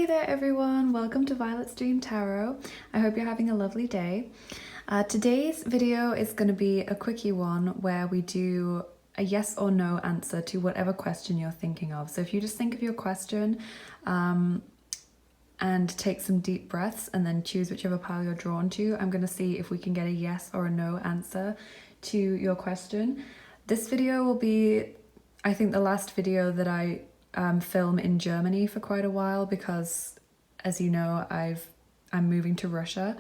Hey there everyone, welcome to Violet's Dream Tarot. I hope you're having a lovely day. Today's video is going to be a quickie one where we do a yes or no answer to whatever question you're thinking of. So if you just think of your question and take some deep breaths and then choose whichever pile you're drawn to, I'm going to see if we can get a yes or a no answer to your question. This video will be, I think, the last video that I film in Germany for quite a while because, as you know, I'm moving to Russia.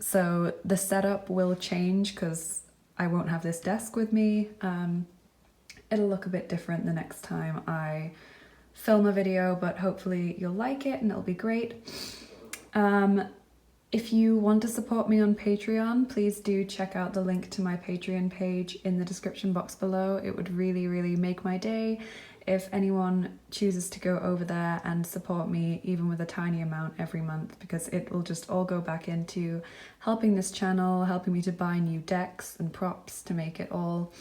So the setup will change because I won't have this desk with me. It'll look a bit different the next time I film a video, but hopefully you'll like it and it'll be great. If you want to support me on Patreon, please do check out the link to my Patreon page in the description box below. It would really, really make my day if anyone chooses to go over there and support me even with a tiny amount every month, because it will just all go back into helping this channel, helping me to buy new decks and props to make it all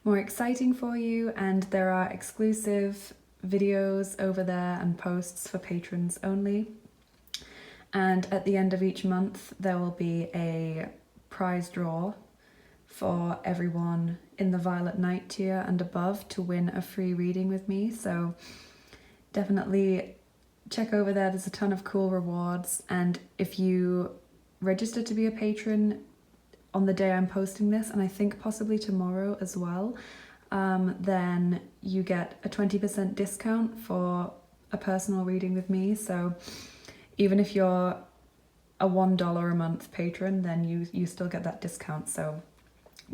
more exciting for you. And there are exclusive videos over there and posts for patrons only. And at the end of each month, there will be a prize draw for everyone in the Violet Knight tier and above to win a free reading with me. So definitely check over there. There's a ton of cool rewards. And if you register to be a patron on the day I'm posting this, and I think possibly tomorrow as well, then you get a 20% discount for a personal reading with me. So even if you're a $1 a month patron, then you still get that discount. So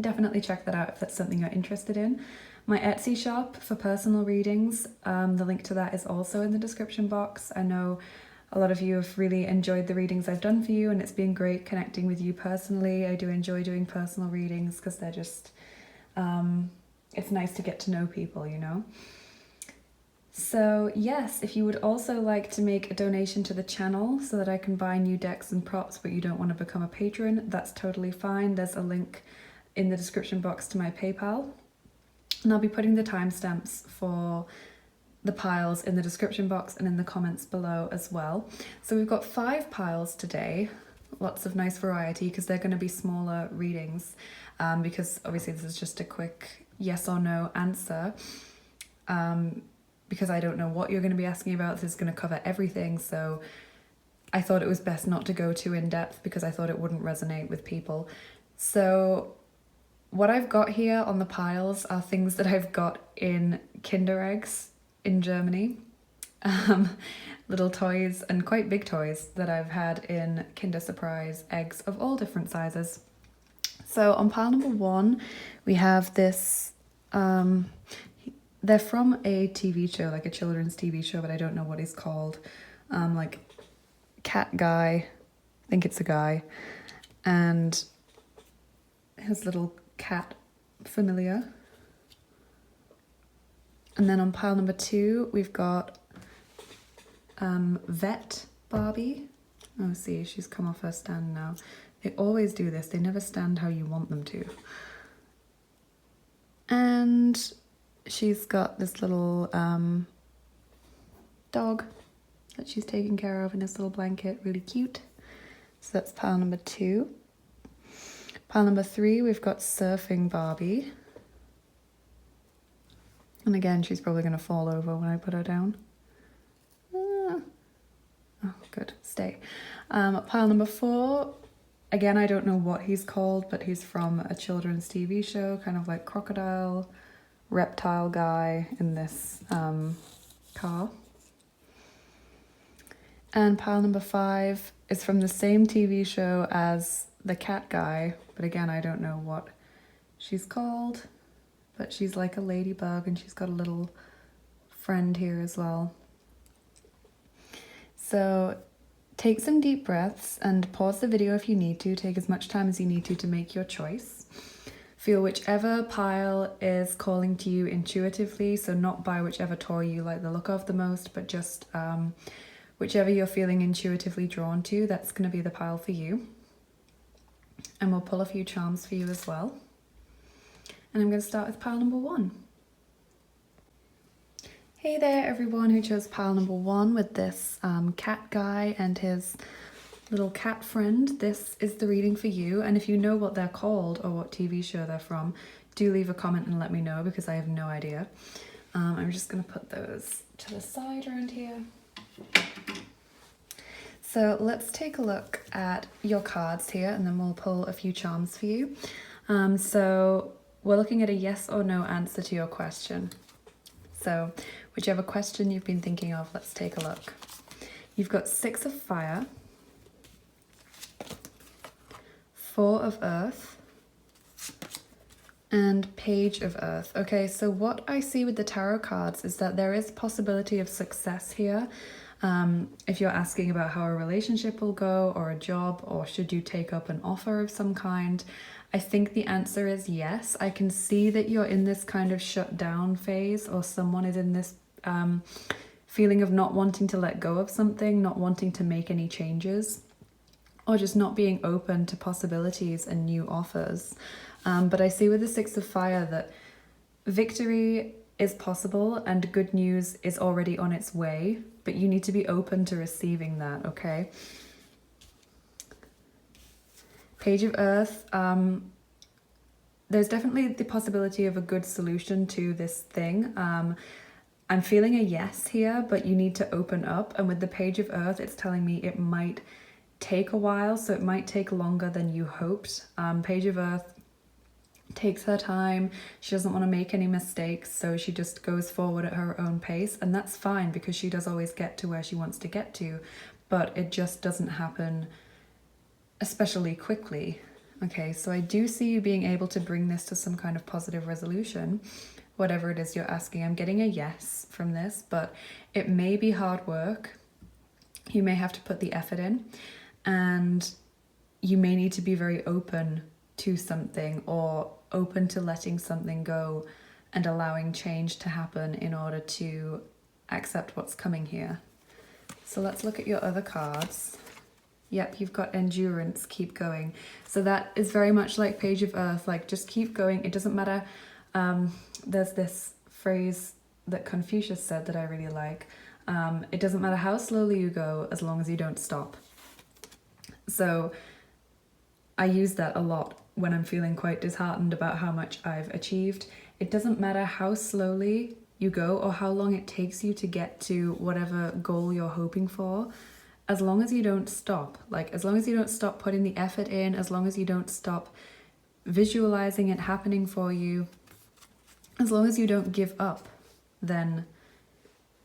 definitely check that out if that's something you're interested in. My Etsy shop for personal readings, the link to that is also in the description box. I know a lot of you have really enjoyed the readings I've done for you, and it's been great connecting with you personally. I do enjoy doing personal readings because they're just, it's nice to get to know people, you know? So yes, if you would also like to make a donation to the channel so that I can buy new decks and props, but you don't want to become a patron, that's totally fine. There's a link in the description box to my PayPal, and I'll be putting the timestamps for the piles in the description box and in the comments below as well. So we've got 5 piles today, lots of nice variety because they're going to be smaller readings, because obviously this is just a quick yes or no answer, because I don't know what you're going to be asking about. This is going to cover everything, so I thought it was best not to go too in depth because I thought it wouldn't resonate with people. So what I've got here on the piles are things that I've got in Kinder eggs in Germany. Little toys and quite big toys that I've had in Kinder Surprise eggs of all different sizes. So on pile number 1, we have this, they're from a TV show, like a children's TV show, but I don't know what he's called. Like Cat Guy, I think it's a guy. And his little cat familiar. And then on pile number 2, we've got Vet Barbie. Oh, see, she's come off her stand now. They always do this. They never stand how you want them to. And she's got this little dog that she's taking care of in this little blanket. Really cute. So that's pile number 2. Pile number 3, we've got Surfing Barbie. And again, she's probably going to fall over when I put her down. Oh, good. Stay. Pile number 4, again, I don't know what he's called, but he's from a children's TV show, kind of like crocodile, reptile guy in this car. And pile number 5 is from the same TV show as the cat guy, but again, I don't know what she's called, but she's like a ladybug and she's got a little friend here as well. So take some deep breaths and pause the video if you need to. Take as much time as you need to make your choice. Feel whichever pile is calling to you intuitively, so not by whichever toy you like the look of the most, but just whichever you're feeling intuitively drawn to, that's going to be the pile for you. And we'll pull a few charms for you as well. And I'm going to start with pile number 1. Hey there, everyone who chose pile number 1 with this cat guy and his little cat friend. This is the reading for you, and if you know what they're called or what TV show they're from, do leave a comment and let me know, because I have no idea. I'm just going to put those to the side around here. So let's take a look at your cards here, and then we'll pull a few charms for you. So we're looking at a yes or no answer to your question. So whichever question you've been thinking of, let's take a look. You've got 6 of fire, 4 of earth, and page of earth. Okay, so what I see with the tarot cards is that there is possibility of success here. If you're asking about how a relationship will go, or a job, or should you take up an offer of some kind, I think the answer is yes. I can see that you're in this kind of shut down phase, or someone is in this feeling of not wanting to let go of something, not wanting to make any changes, or just not being open to possibilities and new offers. But I see with the 6 of fire that victory is possible and good news is already on its way, but you need to be open to receiving that, okay? Page of earth, there's definitely the possibility of a good solution to this thing. I'm feeling a yes here, but you need to open up. And with the page of earth, it's telling me it might take a while, so it might take longer than you hoped. Page of earth takes her time. She doesn't want to make any mistakes, so she just goes forward at her own pace, and that's fine because she does always get to where she wants to get to, but it just doesn't happen especially quickly. Okay, so I do see you being able to bring this to some kind of positive resolution, whatever it is you're asking. I'm getting a yes from this, but it may be hard work. You may have to put the effort in, and you may need to be very open to something, or open to letting something go and allowing change to happen in order to accept what's coming here. So let's look at your other cards. Yep, you've got endurance, keep going. So that is very much like page of earth, like just keep going. It doesn't matter. There's this phrase that Confucius said that I really like. It doesn't matter how slowly you go as long as you don't stop. So I use that a lot when I'm feeling quite disheartened about how much I've achieved. It doesn't matter how slowly you go or how long it takes you to get to whatever goal you're hoping for, as long as you don't stop. Like, as long as you don't stop putting the effort in, as long as you don't stop visualizing it happening for you, as long as you don't give up, then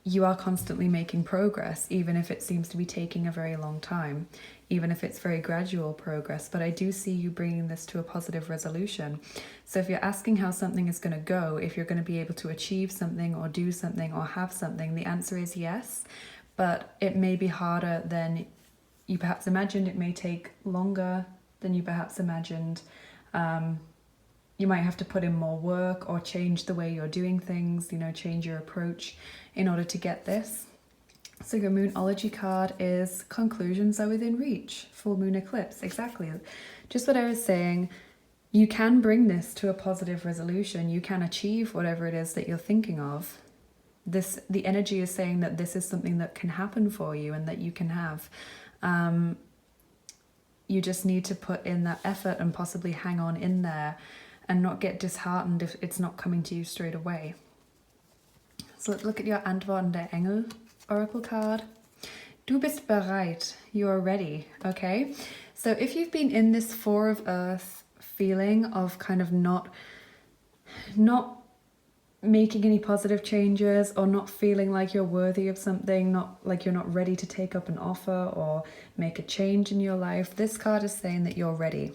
you are constantly making progress, even if it seems to be taking a very long time, even if it's very gradual progress. But I do see you bringing this to a positive resolution. So if you're asking how something is going to go, if you're going to be able to achieve something or do something or have something, the answer is yes, but it may be harder than you perhaps imagined. It may take longer than you perhaps imagined. You might have to put in more work or change the way you're doing things, change your approach in order to get this. So your Moonology card is conclusions are within reach, full moon eclipse. Exactly. Just what I was saying, you can bring this to a positive resolution. You can achieve whatever it is that you're thinking of. The energy is saying that this is something that can happen for you and that you can have. You just need to put in that effort and possibly hang on in there and not get disheartened if it's not coming to you straight away. So let's look at your Antworten der Engel Oracle card. Du bist bereit. You are ready. Okay. So if you've been in this 4 of earth feeling of kind of not making any positive changes, or not feeling like you're worthy of something, not like you're not ready to take up an offer or make a change in your life, this card is saying that you're ready.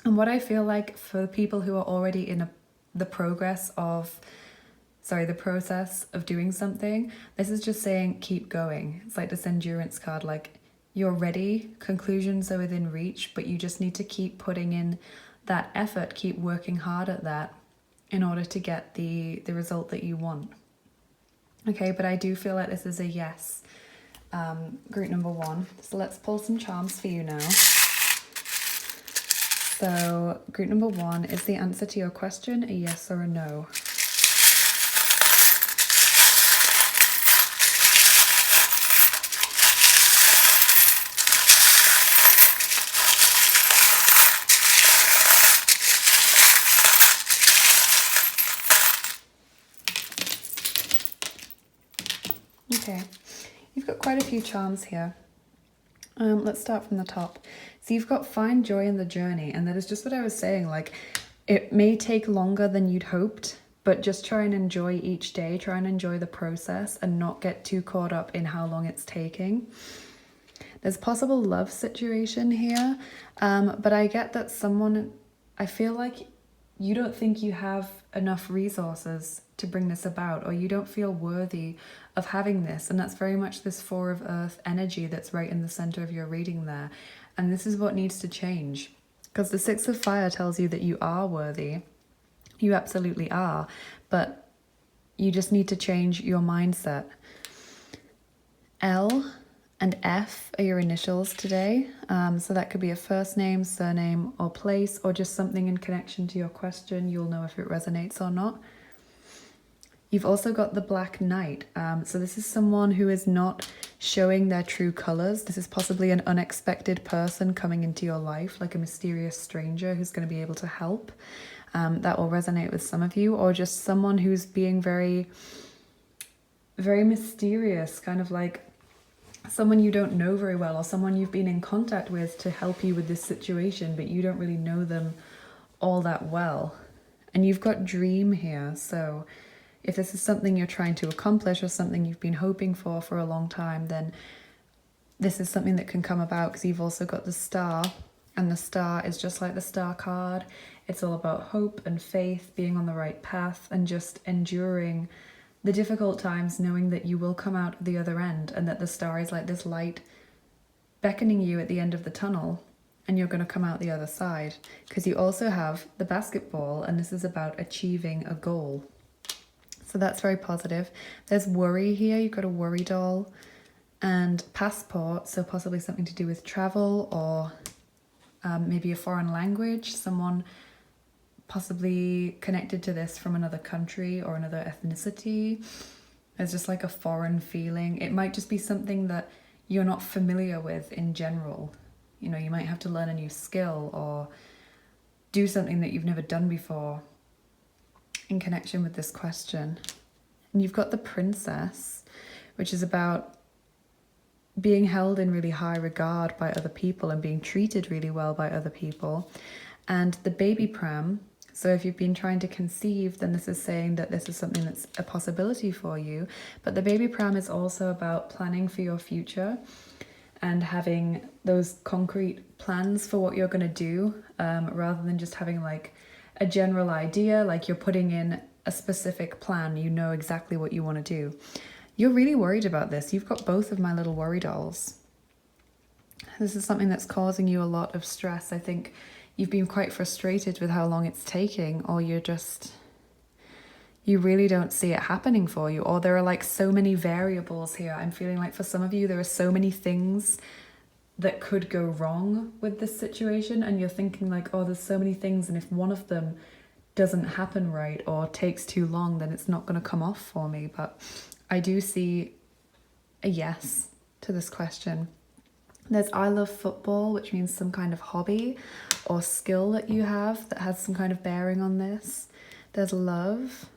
And what I feel like for people who are already in the process of doing something, this is just saying keep going. It's like this endurance card, like you're ready, conclusions are within reach, but you just need to keep putting in that effort, keep working hard at that in order to get the result that you want. Okay, but I do feel like this is a yes. Group number 1. So let's pull some charms for you now. So group number 1 is the answer to your question, a yes or a no. Okay, you've got quite a few charms here. Let's start from the top. So you've got find joy in the journey, and that is just what I was saying. Like, it may take longer than you'd hoped, but just try and enjoy each day. Try and enjoy the process and not get too caught up in how long it's taking. There's possible love situation here, but I get that I feel like you don't think you have enough resources to bring this about, or you don't feel worthy of having this. And that's very much this Four of Earth energy that's right in the center of your reading there. And this is what needs to change, because the Six of Fire tells you that you are worthy. You absolutely are, but you just need to change your mindset. L and F are your initials today. So that could be a first name, surname, or place, or just something in connection to your question. You'll know if it resonates or not. You've also got the Black Knight. So this is someone who is not showing their true colors. This is possibly an unexpected person coming into your life, like a mysterious stranger who's going to be able to help. That will resonate with some of you, or just someone who's being very, very mysterious, kind of like someone you don't know very well, or someone you've been in contact with to help you with this situation, but you don't really know them all that well. And you've got dream here. So if this is something you're trying to accomplish or something you've been hoping for a long time, then this is something that can come about, because you've also got the Star, and the Star is just like the Star card. It's all about hope and faith, being on the right path, and just enduring the difficult times, knowing that you will come out the other end, and that the Star is like this light beckoning you at the end of the tunnel, and you're going to come out the other side. Because you also have the basketball, and this is about achieving a goal. So that's very positive. There's worry here. You've got a worry doll and passport, so possibly something to do with travel, or maybe a foreign language, someone possibly connected to this from another country or another ethnicity. There's just like a foreign feeling. It might just be something that you're not familiar with in general. You know, you might have to learn a new skill or do something that you've never done before in connection with this question. And you've got the Princess, which is about being held in really high regard by other people and being treated really well by other people. And the baby pram, so if you've been trying to conceive, then this is saying that this is something that's a possibility for you. But the baby pram is also about planning for your future and having those concrete plans for what you're going to do, rather than just having like a general idea, like you're putting in a specific plan. You know exactly what you want to do. You're really worried about this. You've got both of my little worry dolls. This is something that's causing you a lot of stress. I think you've been quite frustrated with how long it's taking, or you really don't see it happening for you, or there are like so many variables here. I'm feeling like for some of you, there are so many things that could go wrong with this situation, and you're thinking like, oh, there's so many things, and if one of them doesn't happen right or takes too long, then it's not going to come off for me. But I do see a yes to this question. There's I love football, which means some kind of hobby or skill that you have that has some kind of bearing on this. There's love.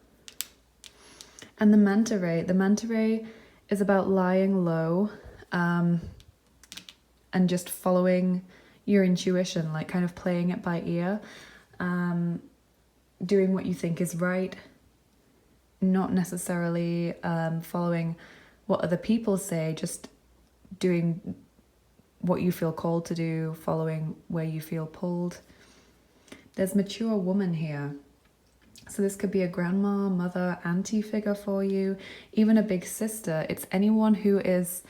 And the manta ray. The manta ray is about lying low, and just following your intuition, like kind of playing it by ear, doing what you think is right, not necessarily following what other people say, just doing what you feel called to do, following where you feel pulled. There's mature woman here. So this could be a grandma, mother, auntie figure for you, even a big sister. It's anyone who is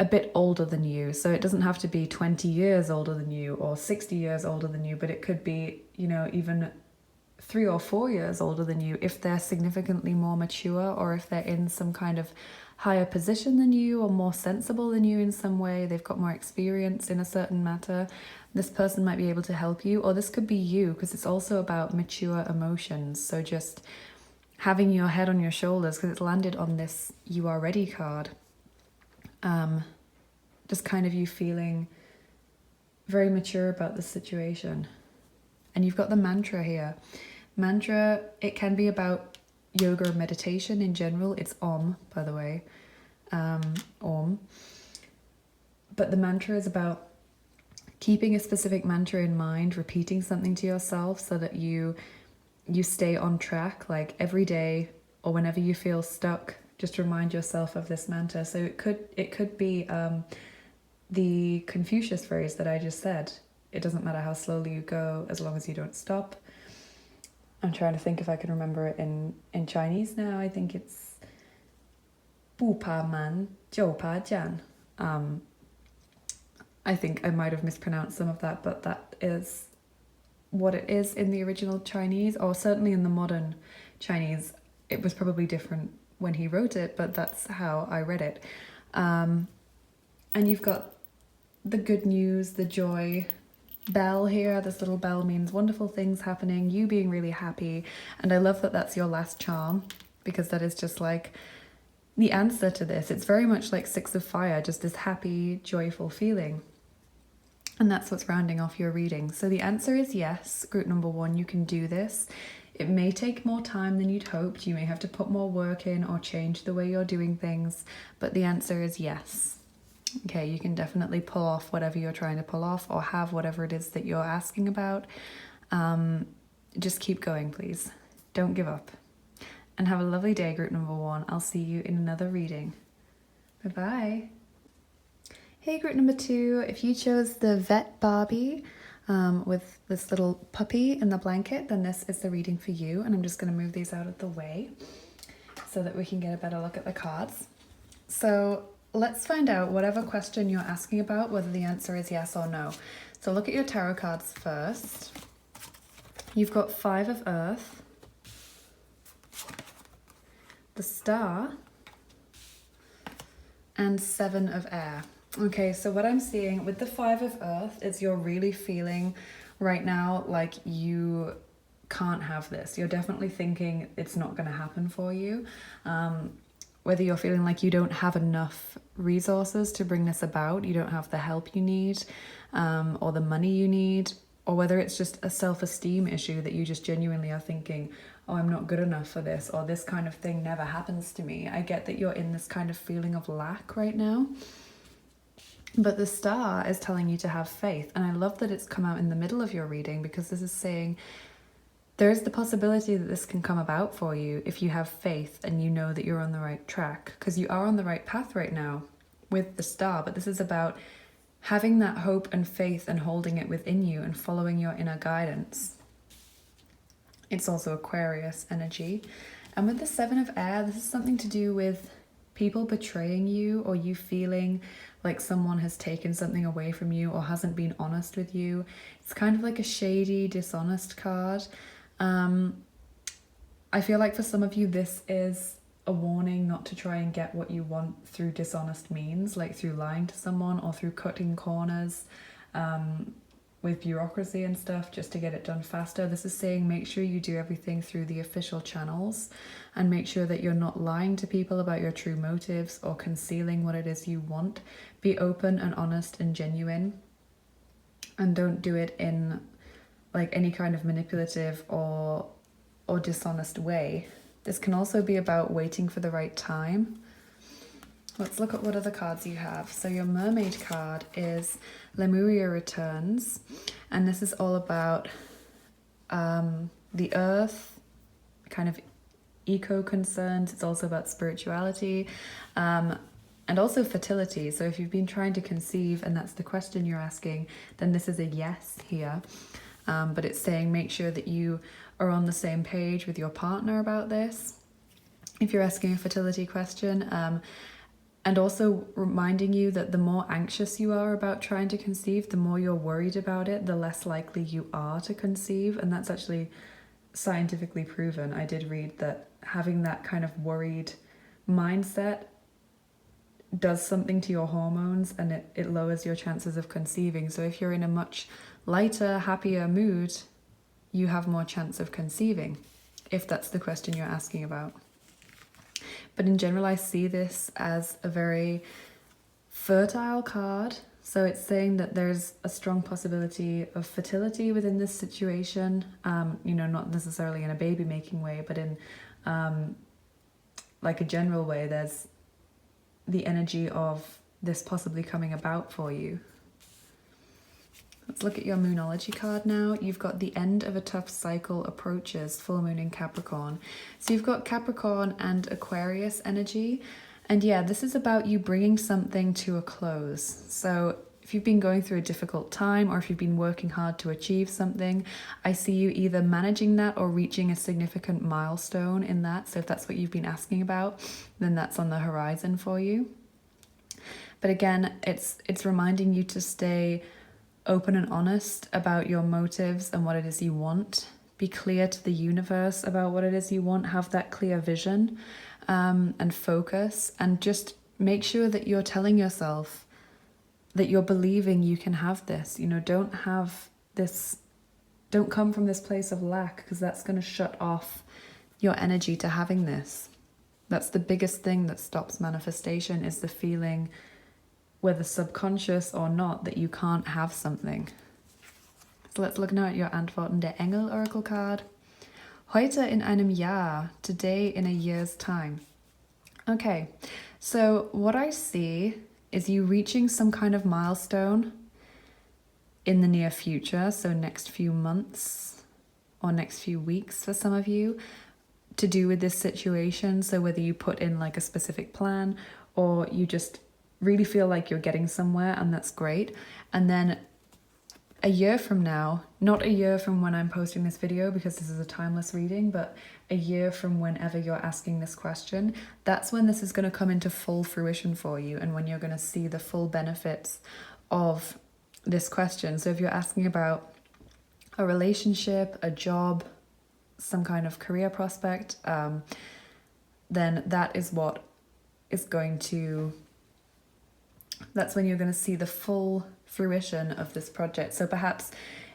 a bit older than you. So it doesn't have to be 20 years older than you or 60 years older than you, but it could be, you know, even 3 or 4 years older than you if they're significantly more mature, or if they're in some kind of higher position than you or more sensible than you in some way. They've got more experience in a certain matter. This person might be able to help you, or this could be you, because it's also about mature emotions. So just having your head on your shoulders, because it's landed on this You Are Ready card. Just kind of you feeling very mature about the situation. And you've got the mantra here. Mantra, it can be about yoga or meditation in general. It's Om, by the way, Om. But the mantra is about keeping a specific mantra in mind, repeating something to yourself so that you stay on track, like every day or whenever you feel stuck, just remind yourself of this mantra. So it could be the Confucius phrase that I just said. It doesn't matter how slowly you go as long as you don't stop. I'm trying to think if I can remember it in Chinese now. I think it's 不怕慢就怕讲. I think I might have mispronounced some of that, but that is what it is in the original Chinese, or certainly in the modern Chinese. It was probably different when he wrote it, but that's how I read it. And you've got the good news, the joy bell here. This little bell means wonderful things happening, you being really happy. And I love that that's your last charm, because that is just like the answer to this. It's very much like Six of Fire, just this happy, joyful feeling. And that's what's rounding off your reading. So the answer is yes, group number 1, you can do this. It may take more time than you'd hoped. You may have to put more work in or change the way you're doing things, but the answer is yes. Okay, you can definitely pull off whatever you're trying to pull off, or have whatever it is that you're asking about. Just keep going, please. Don't give up. And have a lovely day, group number 1. I'll see you in another reading. Bye-bye. Hey, group number 2, if you chose the Vet Barbie with this little puppy in the blanket, then this is the reading for you. And I'm just going to move these out of the way so that we can get a better look at the cards. So let's find out whatever question you're asking about, whether the answer is yes or no. So look at your tarot cards first. You've got 5 of Earth, the Star, and 7 of Air. Okay, so what I'm seeing with the 5 of Earth is you're really feeling right now like you can't have this. You're definitely thinking it's not going to happen for you. Whether you're feeling like you don't have enough resources to bring this about, you don't have the help you need, or the money you need, or whether it's just a self-esteem issue that you just genuinely are thinking, oh, I'm not good enough for this, or this kind of thing never happens to me. I get that you're in this kind of feeling of lack right now. But the Star is telling you to have faith. And I love that it's come out in the middle of your reading, because this is saying there is the possibility that this can come about for you if you have faith and you know that you're on the right track, because you are on the right path right now with the Star. But this is about having that hope and faith and holding it within you and following your inner guidance. It's also Aquarius energy. And with the 7 of Air, this is something to do with people betraying you, or you feeling like someone has taken something away from you or hasn't been honest with you. It's kind of like a shady, dishonest card. I feel like for some of you, this is a warning not to try and get what you want through dishonest means, like through lying to someone or through cutting corners with bureaucracy and stuff just to get it done faster. This is saying make sure you do everything through the official channels, and make sure that you're not lying to people about your true motives or concealing what it is you want. Be open and honest and genuine, and don't do it in like any kind of manipulative or dishonest way. This can also be about waiting for the right time. Let's look at what other cards you have. So your Mermaid card is Lemuria Returns, and this is all about the earth, kind of eco concerns. It's also about spirituality, and also fertility. So if you've been trying to conceive and that's the question you're asking, then this is a yes here. But it's saying make sure that you are on the same page with your partner about this if you're asking a fertility question. And also reminding you that the more anxious you are about trying to conceive, the more you're worried about it, the less likely you are to conceive. And that's actually scientifically proven. I did read that having that kind of worried mindset does something to your hormones, and it lowers your chances of conceiving. So if you're in a much lighter, happier mood, you have more chance of conceiving, if that's the question you're asking about. But in general, I see this as a very fertile card. So it's saying that there's a strong possibility of fertility within this situation, not necessarily in a baby making way, but in like a general way, there's the energy of this possibly coming about for you. Let's look at your Moonology card now. You've got the end of a tough cycle approaches, full moon in Capricorn. So you've got Capricorn and Aquarius energy. And yeah, this is about you bringing something to a close. So if you've been going through a difficult time, or if you've been working hard to achieve something, I see you either managing that or reaching a significant milestone in that. So if that's what you've been asking about, then that's on the horizon for you. But again, it's reminding you to stay open and honest about your motives and what it is you want. Be clear to the universe about what it is you want. Have that clear vision and focus, and just make sure that you're telling yourself that you're believing you can have this. You know, don't come from this place of lack, because that's going to shut off your energy to having this. That's the biggest thing that stops manifestation, is the feeling, whether subconscious or not, that you can't have something. So let's look now at your Antworten der Engel Oracle card. Heute in einem Jahr, today in a year's time. Okay, so what I see is you reaching some kind of milestone in the near future, so next few months or next few weeks for some of you, to do with this situation. So whether you put in like a specific plan, or you just really feel like you're getting somewhere, and that's great. And then a year from now, not a year from when I'm posting this video, because this is a timeless reading, but a year from whenever you're asking this question, that's when this is going to come into full fruition for you, and when you're going to see the full benefits of this question. So if you're asking about a relationship, a job, some kind of career prospect, then that is what is going to, that's when you're going to see the full fruition of this project. So perhaps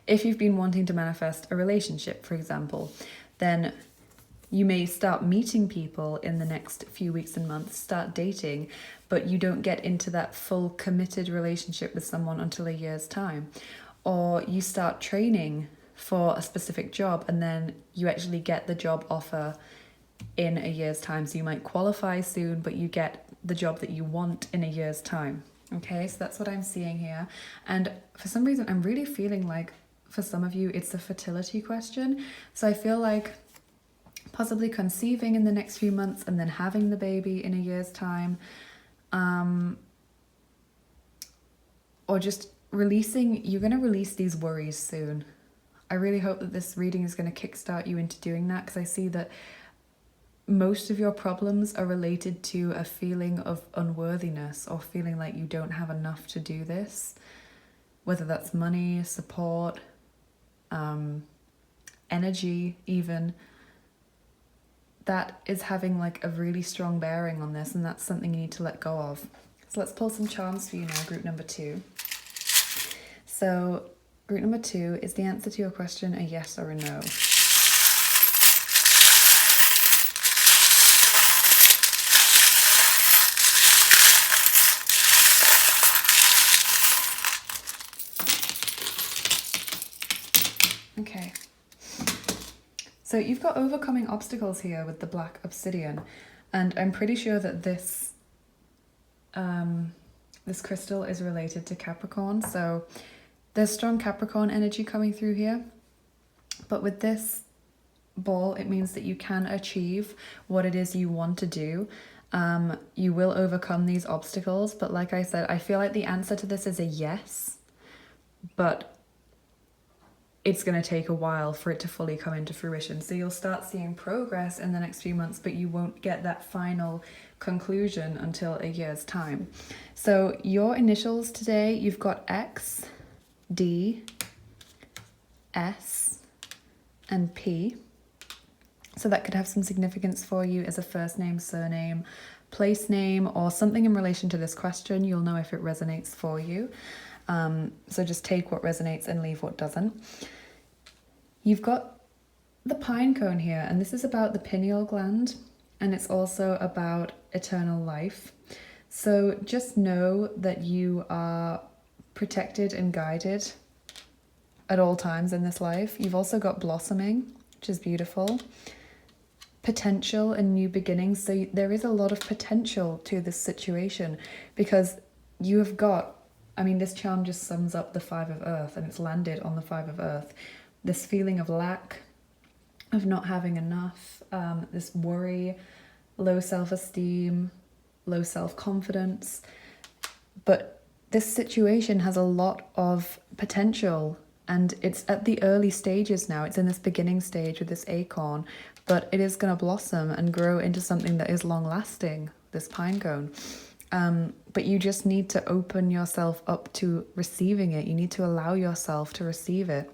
if you've been wanting to manifest a relationship, for example, then you may start meeting people in the next few weeks and months, start dating, but you don't get into that full committed relationship with someone until a year's time. Or you start training for a specific job, and then you actually get the job offer in a year's time. So you might qualify soon, but you get the job that you want in a year's time. Okay, so that's what I'm seeing here. And for some reason, I'm really feeling like for some of you, it's a fertility question. So I feel like possibly conceiving in the next few months and then having the baby in a year's time. Or just releasing, you're going to release these worries soon. I really hope that this reading is going to kickstart you into doing that, because I see that most of your problems are related to a feeling of unworthiness, or feeling like you don't have enough to do this, whether that's money, support, energy even. That is having like a really strong bearing on this, and that's something you need to let go of. So let's pull some charms for you now, group number 2. So group number 2, is the answer to your question a yes or a no? Okay, so you've got overcoming obstacles here with the black obsidian, and I'm pretty sure that this this crystal is related to Capricorn. So there's strong Capricorn energy coming through here, but with this ball, it means that you can achieve what it is you want to do. You will overcome these obstacles, but like I said, I feel like the answer to this is a yes, but it's going to take a while for it to fully come into fruition. So you'll start seeing progress in the next few months, but you won't get that final conclusion until a year's time. So your initials today, you've got X, D, S, and P. So that could have some significance for you as a first name, surname, place name, or something in relation to this question. You'll know if it resonates for you. So just take what resonates and leave what doesn't. You've got the pine cone here, and this is about the pineal gland, and it's also about eternal life. So just know that you are protected and guided at all times in this life. You've also got blossoming, which is beautiful. potential and new beginnings. So there is a lot of potential to this situation, because you have got, I mean, this charm just sums up the Five of Earth, and it's landed on the Five of Earth. This feeling of lack, of not having enough, this worry, low self-esteem, low self-confidence. But this situation has a lot of potential, and it's at the early stages now. It's in this beginning stage with this acorn, but it is going to blossom and grow into something that is long-lasting, this pine cone. But you just need to open yourself up to receiving it. You need to allow yourself to receive it.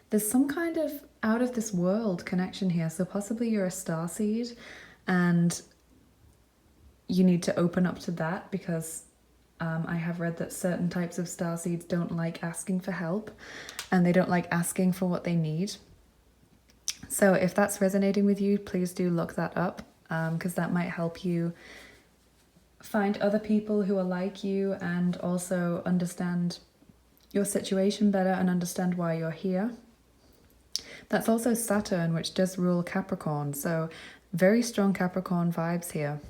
There's some kind of out of this world connection here. So possibly you're a starseed and you need to open up to that, because I have read that certain types of starseeds don't like asking for help, and they don't like asking for what they need. So if that's resonating with you, please do look that up, because that might help you find other people who are like you, and also understand your situation better and understand why you're here. That's also Saturn, which does rule Capricorn, so very strong Capricorn vibes here.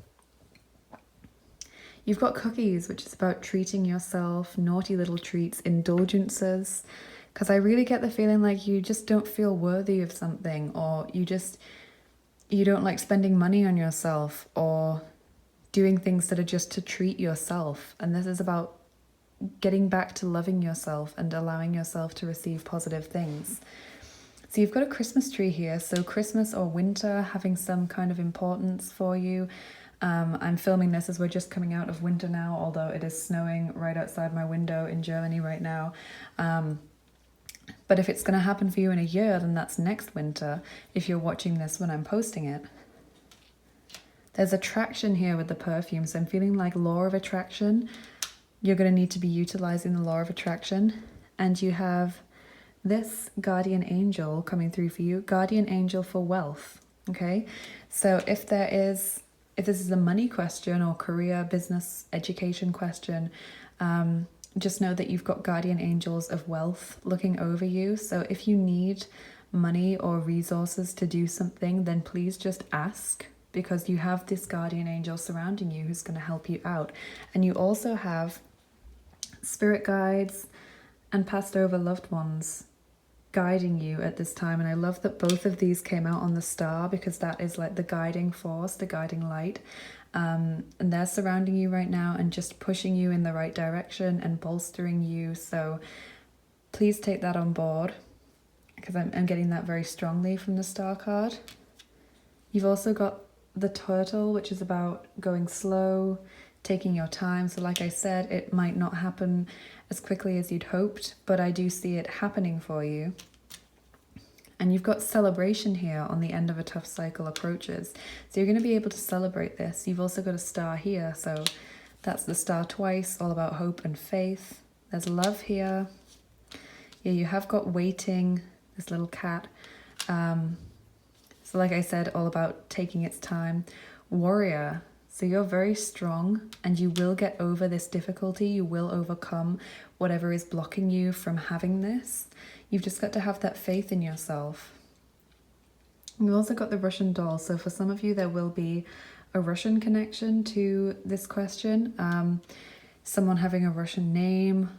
You've got cookies, which is about treating yourself, naughty little treats, indulgences, because I really get the feeling like you just don't feel worthy of something, or you don't like spending money on yourself or doing things that are just to treat yourself. And this is about getting back to loving yourself and allowing yourself to receive positive things. So you've got a Christmas tree here, so Christmas or winter having some kind of importance for you. I'm filming this as we're just coming out of winter now, although it is snowing right outside my window in Germany right now. But if it's going to happen for you in a year, then that's next winter, if you're watching this when I'm posting it. There's attraction here with the perfume, so I'm feeling like law of attraction. You're going to need to be utilizing the law of attraction. And you have this guardian angel coming through for you, guardian angel for wealth, okay? So if this is a money question or career, business, education question, just know that you've got guardian angels of wealth looking over you. So if you need money or resources to do something, then please just ask, because you have this guardian angel surrounding you who's going to help you out. And you also have spirit guides and passed over loved ones guiding you at this time. And I love that both of these came out on the star, because that is like the guiding force, the guiding light. And they're surrounding you right now and just pushing you in the right direction and bolstering you. So please take that on board, because I'm getting that very strongly from the star card. You've also got the turtle, which is about going slow, taking your time. So like I said, it might not happen as quickly as you'd hoped, but I do see it happening for you. And you've got celebration here on the end of a tough cycle approaches. So you're going to be able to celebrate this. You've also got a star here, so that's the star twice, all about hope and faith. There's love here. Yeah, you have got waiting, this little cat. So like I said, all about taking its time. Warrior. So you're very strong and you will get over this difficulty. You will overcome whatever is blocking you from having this. You've just got to have that faith in yourself. We've also got the Russian doll. So for some of you, there will be a Russian connection to this question. Someone having a Russian name,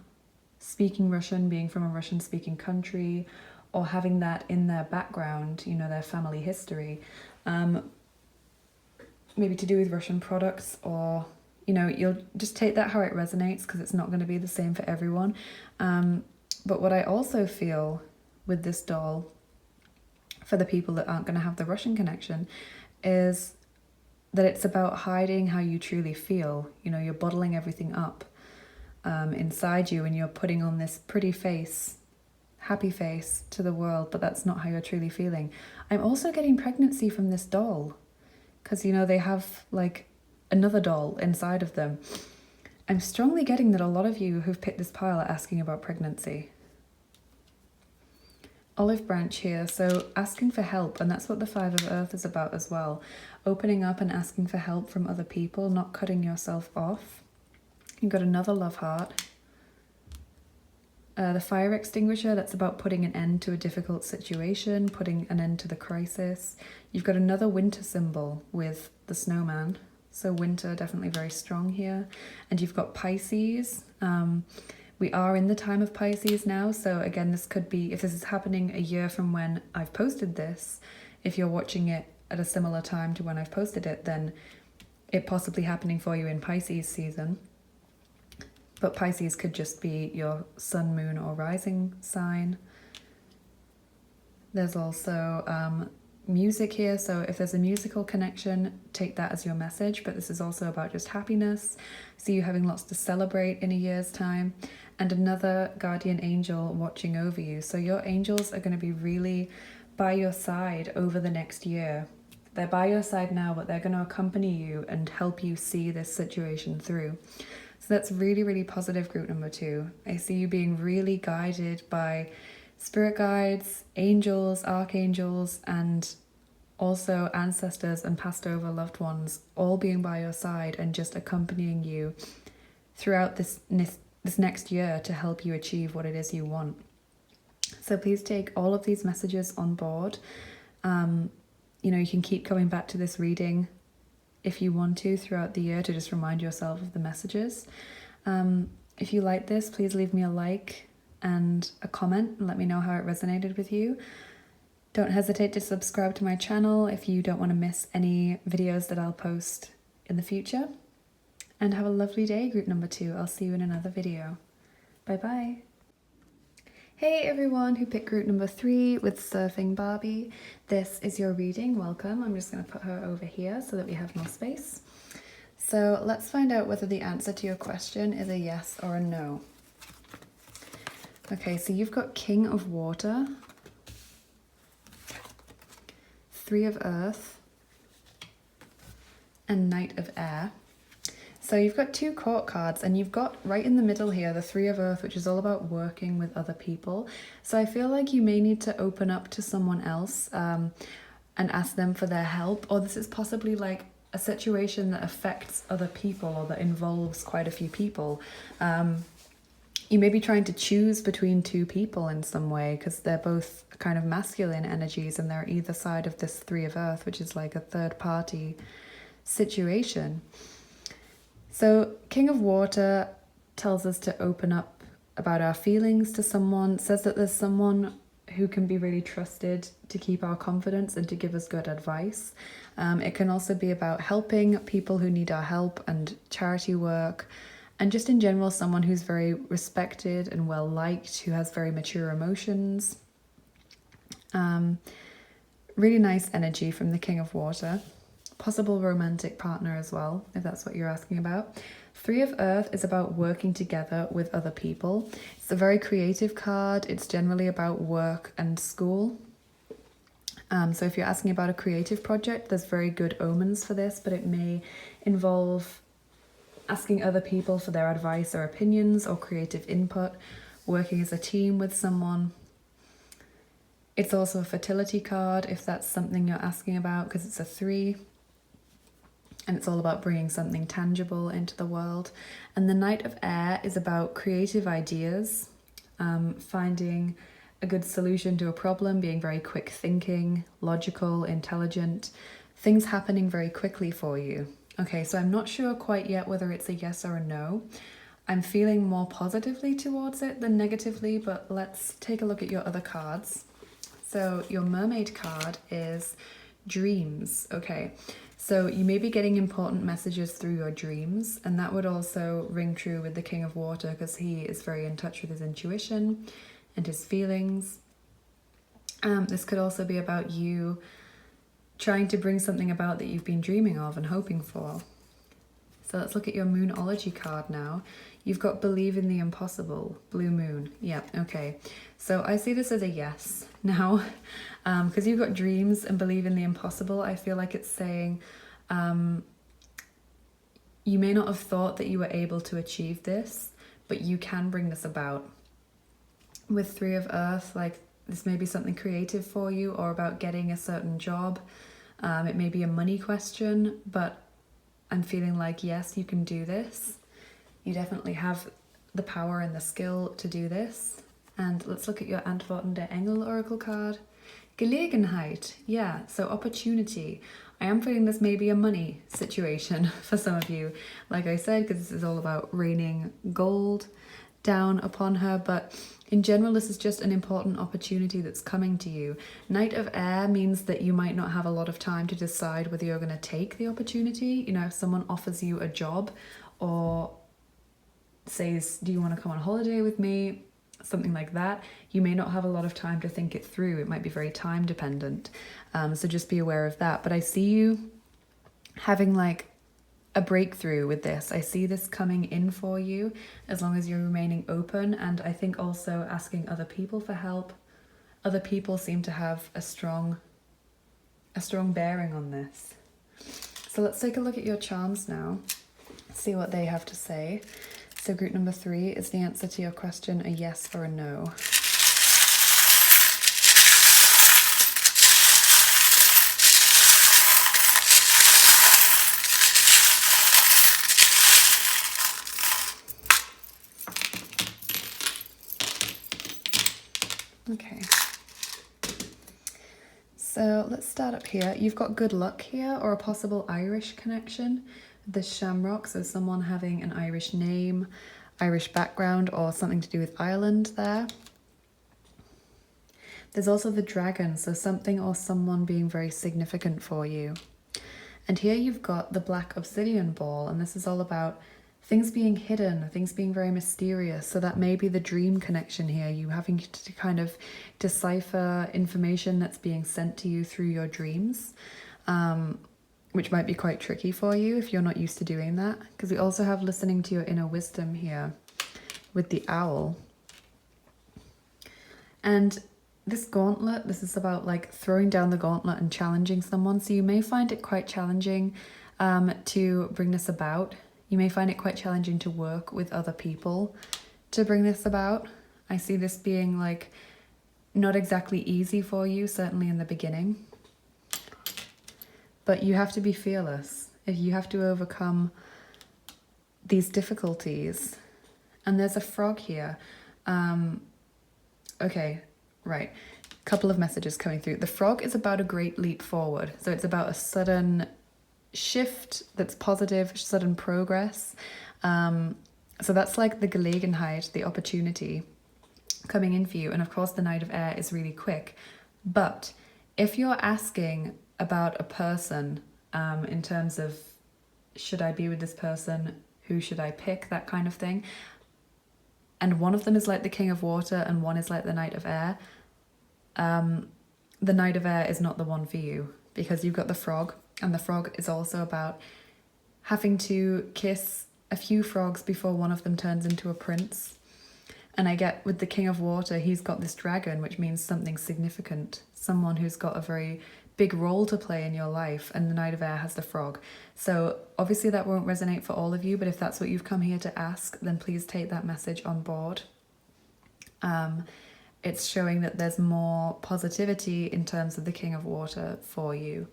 speaking Russian, being from a Russian speaking country, or having that in their background, you know, their family history. Maybe to do with Russian products, or, you know, you'll just take that how it resonates, because it's not going to be the same for everyone. But what I also feel with this doll, for the people that aren't going to have the Russian connection, is that it's about hiding how you truly feel. You know, you're bottling everything up inside you, and you're putting on this pretty face, happy face to the world, but that's not how you're truly feeling. I'm also getting pregnancy from this doll, because, you know, they have like another doll inside of them. I'm strongly getting that a lot of you who've picked this pile are asking about pregnancy. Olive branch here, so asking for help, and that's what the Five of Earth is about as well. Opening up and asking for help from other people, not cutting yourself off. You've got another love heart. The fire extinguisher, that's about putting an end to a difficult situation, putting an end to the crisis. You've got another winter symbol with the snowman. So winter, definitely very strong here. And you've got Pisces. We are in the time of Pisces now. So again, this could be, if this is happening a year from when I've posted this, if you're watching it at a similar time to when I've posted it, then it possibly happening for you in Pisces season. But Pisces could just be your sun, moon, or rising sign. There's also music here, so if there's a musical connection, take that as your message, but this is also about just happiness. See you having lots to celebrate in a year's time. And another guardian angel watching over you. So your angels are going to be really by your side over the next year. They're by your side now, but they're going to accompany you and help you see this situation through. So that's really, really positive, group number 2. I see you being really guided by spirit guides, angels, archangels, and also ancestors and passed over loved ones, all being by your side and just accompanying you throughout this next year to help you achieve what it is you want. So please take all of these messages on board. You can keep coming back to this reading if you want to throughout the year to just remind yourself of the messages. If you like this, please leave me a like and a comment and let me know how it resonated with you. Don't hesitate to subscribe to my channel if you don't want to miss any videos that I'll post in the future. And have a lovely day, group number 2. I'll see you in another video. Bye bye. Hey everyone who picked group number 3 with Surfing Barbie. This is your reading. Welcome. I'm just going to put her over here so that we have more space. So let's find out whether the answer to your question is a yes or a no. Okay, so you've got King of Water, 3 of Earth, and Knight of Air. So you've got 2 court cards, and you've got right in the middle here the 3 of Earth, which is all about working with other people. So I feel like you may need to open up to someone else and ask them for their help, or this is possibly like a situation that affects other people or that involves quite a few people. You may be trying to choose between 2 people in some way because they're both kind of masculine energies and they're either side of this 3 of Earth, which is like a third party situation. So King of Water tells us to open up about our feelings to someone, says that there's someone who can be really trusted to keep our confidence and to give us good advice. It can also be about helping people who need our help and charity work, and just in general someone who's very respected and well liked, who has very mature emotions. Really nice energy from the King of Water. Possible romantic partner as well, if that's what you're asking about. 3 of Earth is about working together with other people. It's a very creative card. It's generally about work and school. So if you're asking about a creative project, there's very good omens for this, but it may involve asking other people for their advice or opinions or creative input, working as a team with someone. It's also a fertility card if that's something you're asking about, because it's a 3. And it's all about bringing something tangible into the world. And the Knight of Air is about creative ideas, finding a good solution to a problem, being very quick thinking, logical, intelligent, things happening very quickly for you. Okay, so I'm not sure quite yet whether it's a yes or a no. I'm feeling more positively towards it than negatively, but let's take a look at your other cards. So your Mermaid card is dreams. Okay, so you may be getting important messages through your dreams, and that would also ring true with the King of Water because he is very in touch with his intuition and his feelings. This could also be about you trying to bring something about that you've been dreaming of and hoping for. So let's look at your Moonology card now. You've got Believe in the Impossible, Blue Moon. Yeah, okay. So I see this as a yes now, because you've got dreams and believe in the impossible. I feel like it's saying you may not have thought that you were able to achieve this, but you can bring this about. With 3 of Earth, like this may be something creative for you or about getting a certain job. It may be a money question, but I'm feeling like, yes, you can do this. You definitely have the power and the skill to do this. And let's look at your Antworten der Engel Oracle card. Gelegenheit, yeah, so opportunity. I am feeling this may be a money situation for some of you, like I said, because this is all about raining gold down upon her, but in general, this is just an important opportunity that's coming to you. Knight of Air means that you might not have a lot of time to decide whether you're going to take the opportunity. You know, if someone offers you a job or says, do you want to come on holiday with me? Something like that, you may not have a lot of time to think it through. It might be very time dependent. So just be aware of that. But I see you having like a breakthrough with this. I see this coming in for you as long as you're remaining open. And I think also asking other people for help. Other people seem to have a strong bearing on this. So let's take a look at your charms now. See what they have to say. So group number 3, is the answer to your question a yes or a no? Okay. So let's start up here. You've got good luck here or a possible Irish connection. The shamrock, so someone having an Irish name, Irish background, or something to do with Ireland there. There's also the dragon, so something or someone being very significant for you. And here you've got the black obsidian ball, and this is all about things being hidden, things being very mysterious. So that may be the dream connection here, you having to kind of decipher information that's being sent to you through your dreams. Which might be quite tricky for you if you're not used to doing that. Because we also have listening to your inner wisdom here with the owl. And this gauntlet, this is about like throwing down the gauntlet and challenging someone. So you may find it quite challenging to bring this about. You may find it quite challenging to work with other people to bring this about. I see this being like not exactly easy for you, certainly in the beginning. But you have to be fearless. If you have to overcome these difficulties. And there's a frog here. Okay, right. Couple of messages coming through. The frog is about a great leap forward. So it's about a sudden shift that's positive, sudden progress. So that's like the Gelegenheit, the opportunity coming in for you. And of course, the Knight of Air is really quick. But if you're asking about a person in terms of should I be with this person, who should I pick, that kind of thing, and one of them is like the King of Water and one is like the Knight of Air, the Knight of Air is not the one for you because you've got the frog, and the frog is also about having to kiss a few frogs before one of them turns into a prince. And I get with the King of Water, he's got this dragon, which means something significant, someone who's got a very big role to play in your life, and the Knight of Air has the frog. So obviously that won't resonate for all of you, but if that's what you've come here to ask, then please take that message on board. It's showing that there's more positivity in terms of the King of Water for you.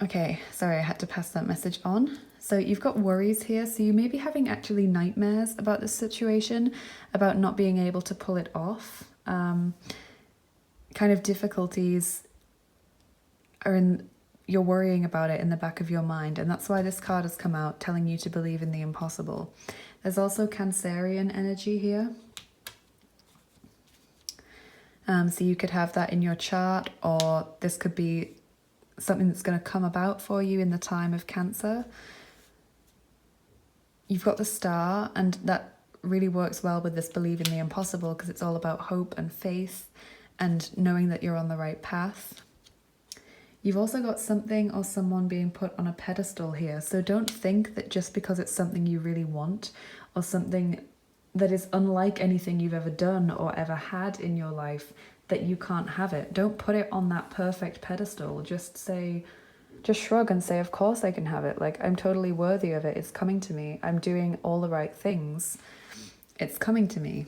Okay, sorry, I had to pass that message on. So you've got worries here, so you may be having actually nightmares about this situation, about not being able to pull it off. Kind of difficulties are in, you're worrying about it in the back of your mind, and that's why this card has come out telling you to believe in the impossible. There's also Cancerian energy here. So you could have that in your chart, or this could be something that's going to come about for you in the time of Cancer. You've got the Star, and that really works well with this believe in the impossible because it's all about hope and faith and knowing that you're on the right path. You've also got something or someone being put on a pedestal here. So don't think that just because it's something you really want or something that is unlike anything you've ever done or ever had in your life that you can't have it. Don't put it on that perfect pedestal. Just shrug and say, of course I can have it. Like, I'm totally worthy of it. It's coming to me. I'm doing all the right things. It's coming to me.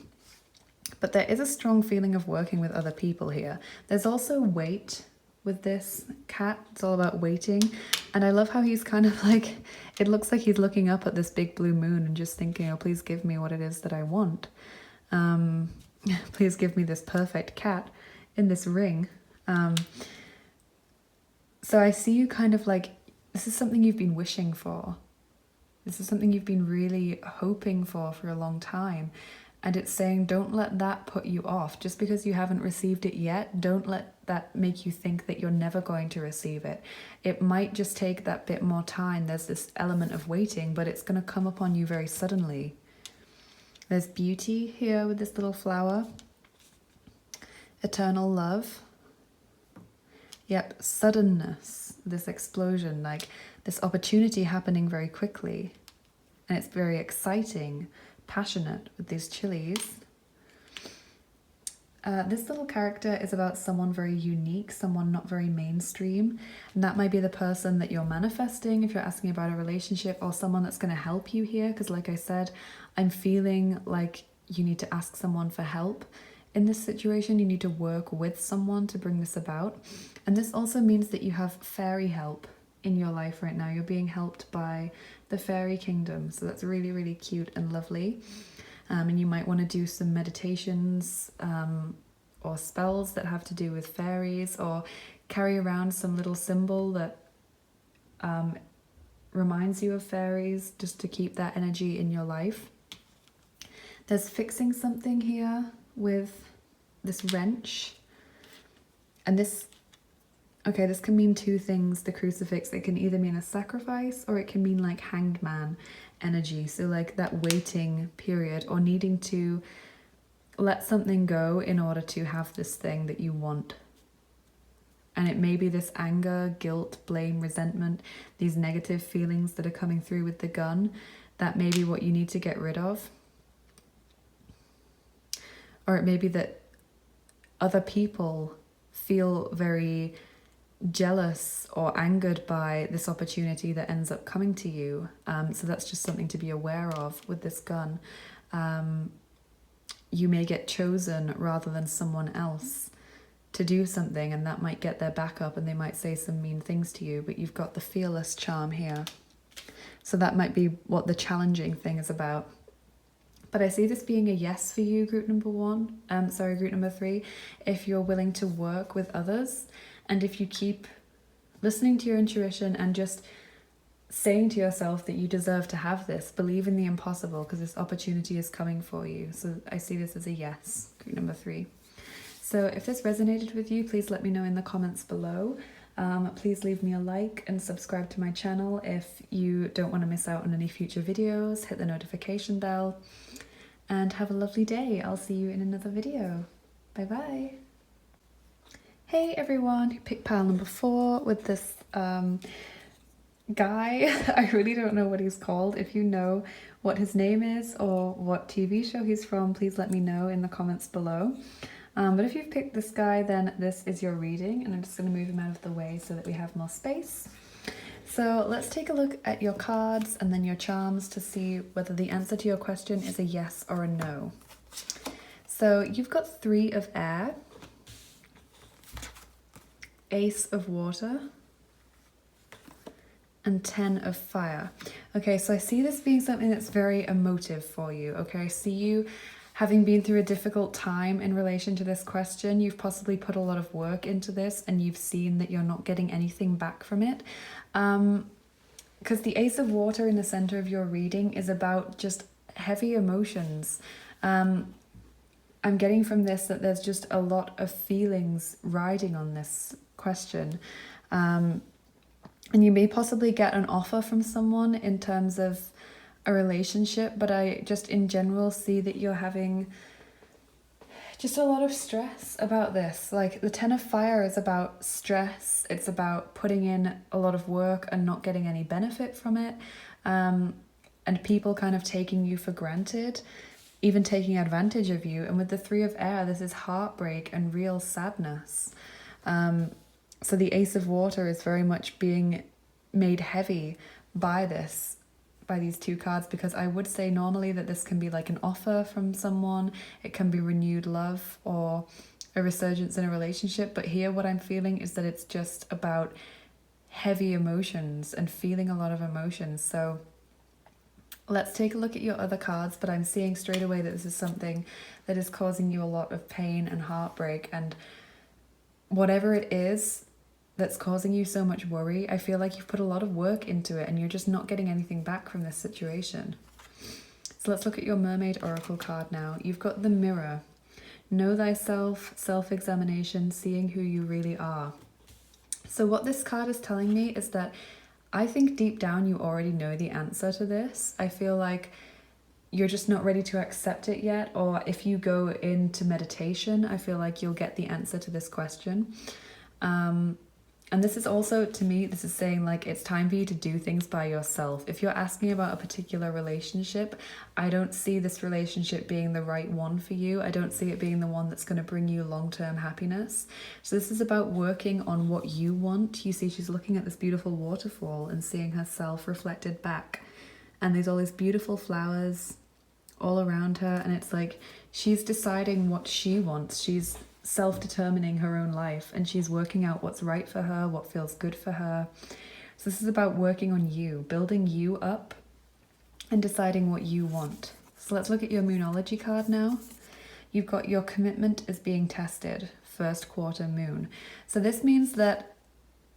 But there is a strong feeling of working with other people here. There's also weight with this cat. It's all about waiting. And I love how he's kind of like It looks like he's looking up at this big blue moon and just thinking, oh, please give me what it is that I want. Please give me this perfect cat in this ring. So I see you kind of like, this is something you've been wishing for. This is something you've been really hoping for a long time. And it's saying, don't let that put you off. Just because you haven't received it yet, don't let that make you think that you're never going to receive it. It might just take that bit more time. There's this element of waiting, but it's going to come upon you very suddenly. There's beauty here with this little flower. Eternal love. Yep, suddenness, this explosion, like this opportunity happening very quickly. And it's very exciting, passionate with these chilies. This little character is about someone very unique, someone not very mainstream. And that might be the person that you're manifesting if you're asking about a relationship, or someone that's going to help you here. Because like I said, I'm feeling like you need to ask someone for help. In this situation, you need to work with someone to bring this about. And this also means that you have fairy help in your life right now. You're being helped by the fairy kingdom. So that's really, really cute and lovely. And you might want to do some meditations or spells that have to do with fairies, or carry around some little symbol that reminds you of fairies, just to keep that energy in your life. There's fixing something here with this wrench. And this can mean two things, the crucifix. It can either mean a sacrifice, or it can mean like hanged man energy. So like that waiting period, or needing to let something go in order to have this thing that you want. And it may be this anger, guilt, blame, resentment, these negative feelings that are coming through with the gun. That may be what you need to get rid of. Or it may be that other people feel very jealous or angered by this opportunity that ends up coming to you. So that's just something to be aware of with this gun. You may get chosen rather than someone else to do something, and that might get their back up, and they might say some mean things to you, but you've got the fearless charm here. So that might be what the challenging thing is about. But I see this being a yes for you, group number group number 3, if you're willing to work with others, and if you keep listening to your intuition and just saying to yourself that you deserve to have this, believe in the impossible, because this opportunity is coming for you. So I see this as a yes, group number 3. So if this resonated with you, please let me know in the comments below. Please leave me a like and subscribe to my channel if you don't want to miss out on any future videos. Hit the notification bell and have a lovely day. I'll see you in another video. Bye bye. Hey everyone who picked pile number 4 with this guy. I really don't know what he's called. If you know what his name is or what TV show he's from, please let me know in the comments below. But if you've picked this guy, then this is your reading, and I'm just going to move him out of the way so that we have more space. So let's take a look at your cards and then your charms to see whether the answer to your question is a yes or a no. So you've got 3 of air, Ace of water, and 10 of fire. Okay, so I see this being something that's very emotive for you. Okay, I see you having been through a difficult time in relation to this question. You've possibly put a lot of work into this, and you've seen that you're not getting anything back from it. Because the Ace of water in the center of your reading is about just heavy emotions. I'm getting from this that there's just a lot of feelings riding on this question. And you may possibly get an offer from someone in terms of a relationship, but I just in general see that you're having just a lot of stress about this. Like the 10 of fire is about stress. It's about putting in a lot of work and not getting any benefit from it. And people kind of taking you for granted, even taking advantage of you. And with the 3 of air, this is heartbreak and real sadness. So the Ace of water is very much being made heavy by this, by these 2 cards, because I would say normally that this can be like an offer from someone, it can be renewed love or a resurgence in a relationship, but here what I'm feeling is that it's just about heavy emotions and feeling a lot of emotions. So let's take a look at your other cards, but I'm seeing straight away that this is something that is causing you a lot of pain and heartbreak, and whatever it is that's causing you so much worry, I feel like you've put a lot of work into it and you're just not getting anything back from this situation. So let's look at your Mermaid Oracle card now. You've got the Mirror. Know thyself, self-examination, seeing who you really are. So what this card is telling me is that I think deep down you already know the answer to this. I feel like you're just not ready to accept it yet, or if you go into meditation, I feel like you'll get the answer to this question. And this is also, to me, this is saying like it's time for you to do things by yourself. If you're asking about a particular relationship, I don't see this relationship being the right one for you. I don't see it being the one that's going to bring you long-term happiness. So this is about working on what you want. You see, she's looking at this beautiful waterfall and seeing herself reflected back. And there's all these beautiful flowers all around her. And it's like she's deciding what she wants. She's self-determining her own life, and she's working out what's right for her, what feels good for her. So this is about working on you, building you up and deciding what you want. So let's look at your Moonology card now. You've got your commitment is being tested, first quarter moon. So this means that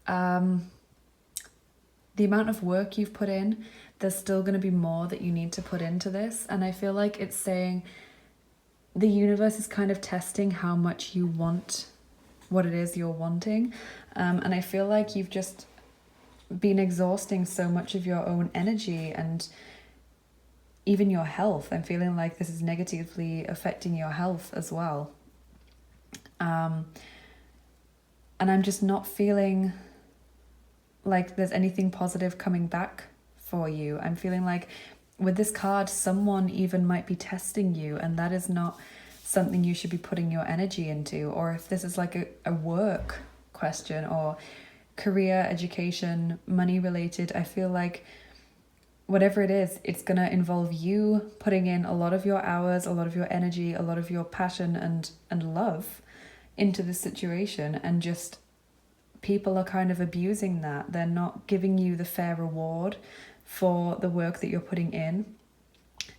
the amount of work you've put in, there's still going to be more that you need to put into this. And I feel like it's saying the universe is kind of testing how much you want what it is you're wanting. And I feel like you've just been exhausting so much of your own energy and even your health. I'm feeling like this is negatively affecting your health as well. And I'm just not feeling like there's anything positive coming back for you. I'm feeling like with this card, someone even might be testing you, and that is not something you should be putting your energy into. Or if this is like a work question or career, education, money related, I feel like whatever it is, it's going to involve you putting in a lot of your hours, a lot of your energy, a lot of your passion and love into this situation, and just people are kind of abusing that. They're not giving you the fair reward for the work that you're putting in.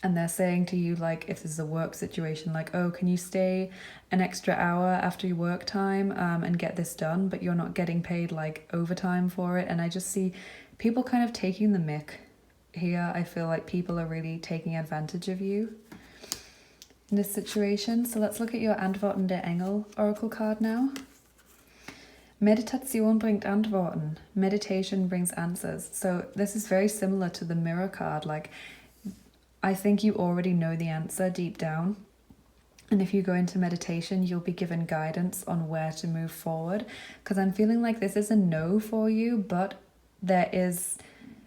And they're saying to you, like, if this is a work situation, like, oh, can you stay an extra hour after your work time and get this done? But you're not getting paid like overtime for it. And I just see people kind of taking the mick here. I feel like people are really taking advantage of you in this situation. So let's look at your Antworten der Engel Oracle card now. Meditation bringt Antworten. Meditation brings answers. So this is very similar to the Mirror card. Like, I think you already know the answer deep down. And if you go into meditation, you'll be given guidance on where to move forward. Because I'm feeling like this is a no for you, but there is,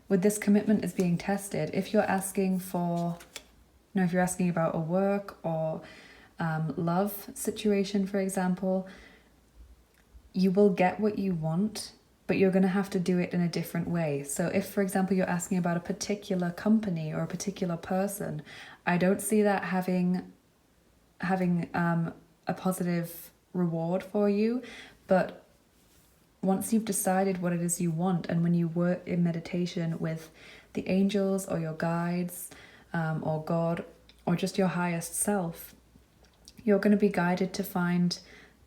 with this commitment is being tested. If you're asking for, if you're asking about a work or love situation, for example, you will get what you want, but you're going to have to do it in a different way. So if, for example, you're asking about a particular company or a particular person, I don't see that having a positive reward for you. But once you've decided what it is you want, and when you work in meditation with the angels or your guides or God or just your highest self, you're going to be guided to find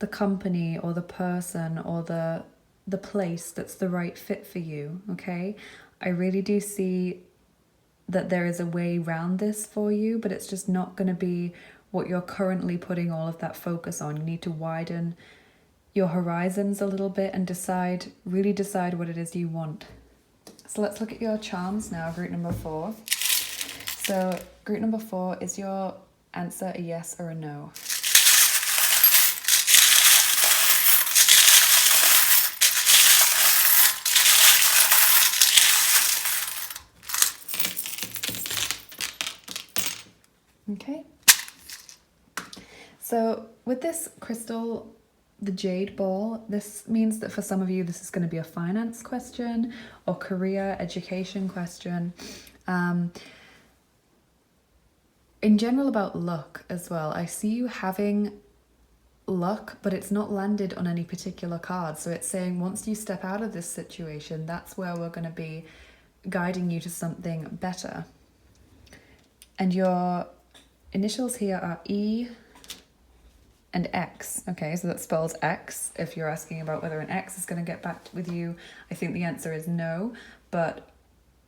the company or the person or the place that's the right fit for you. Okay, I really do see that there is a way around this for you, but it's just not going to be what you're currently putting all of that focus on. You need to widen your horizons a little bit and really decide what it is you want. So let's look at your charms now, group number 4. So group number 4, is your answer a yes or a no? Okay, so with this crystal, the jade ball, this means that for some of you this is going to be a finance question or career, education question. In general, about luck as well, I see you having luck, but it's not landed on any particular card. So it's saying once you step out of this situation, that's where we're going to be guiding you to something better. And your initials here are E and X. Okay, so that spells X. If you're asking about whether an X is going to get back with you, I think the answer is no, but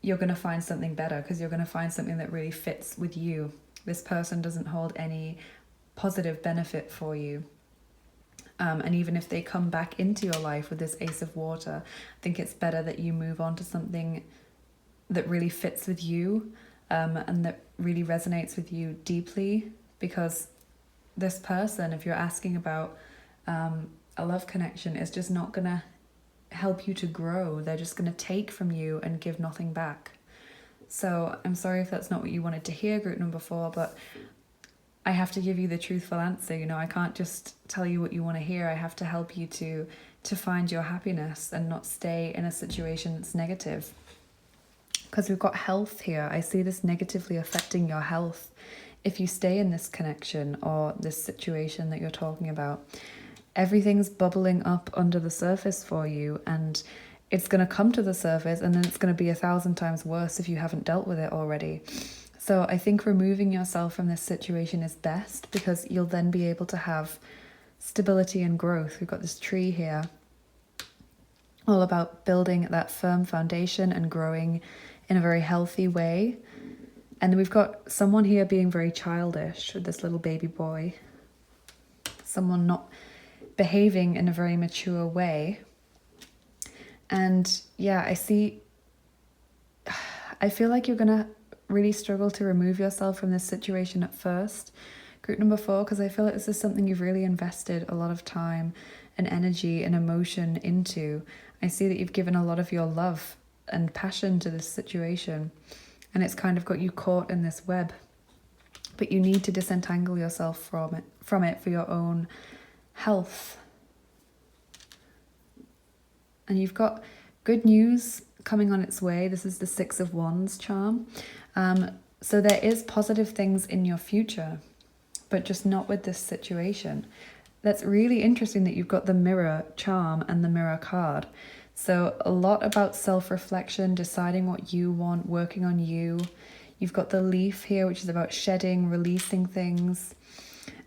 you're going to find something better because you're going to find something that really fits with you. This person doesn't hold any positive benefit for you. And even if they come back into your life with this Ace of Water, I think it's better that you move on to something that really fits with you, and that really resonates with you deeply, because this person, if you're asking about a love connection, is just not going to help you to grow. They're just going to take from you and give nothing back. So I'm sorry if that's not what you wanted to hear, group number 4, but I have to give you the truthful answer. You know, I can't just tell you what you want to hear. I have to help you to find your happiness and not stay in a situation that's negative. Because we've got health here. I see this negatively affecting your health if you stay in this connection or this situation that you're talking about. Everything's bubbling up under the surface for you, and it's going to come to the surface, and then it's going to be 1,000 times worse if you haven't dealt with it already. So I think removing yourself from this situation is best, because you'll then be able to have stability and growth. We've got this tree here, all about building that firm foundation and growing in a very healthy way. And we've got someone here being very childish with this little baby boy. Someone not behaving in a very mature way. And yeah, I feel like you're going to really struggle to remove yourself from this situation at first, group number 4, because I feel like this is something you've really invested a lot of time and energy and emotion into. I see that you've given a lot of your love and passion to this situation, and it's kind of got you caught in this web. But you need to disentangle yourself from it for your own health. And you've got good news coming on its way. This is the 6 of Wands charm. So there is positive things in your future, but just not with this situation. That's really interesting that you've got the Mirror charm and the Mirror card. So a lot about self-reflection, deciding what you want, working on you. You've got the Leaf here, which is about shedding, releasing things.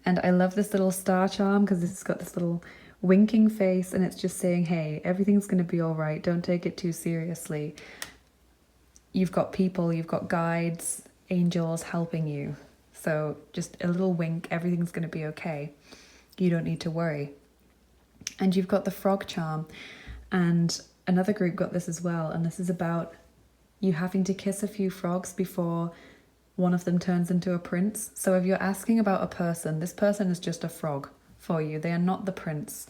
And I love this little star charm because it's got this little winking face, and it's just saying, hey, everything's going to be all right. Don't take it too seriously. You've got people, you've got guides, angels helping you. So just a little wink, everything's going to be okay. You don't need to worry. And you've got the Frog charm, and another group got this as well. And this is about you having to kiss a few frogs before one of them turns into a prince. So if you're asking about a person, this person is just a frog for you. They are not the prince.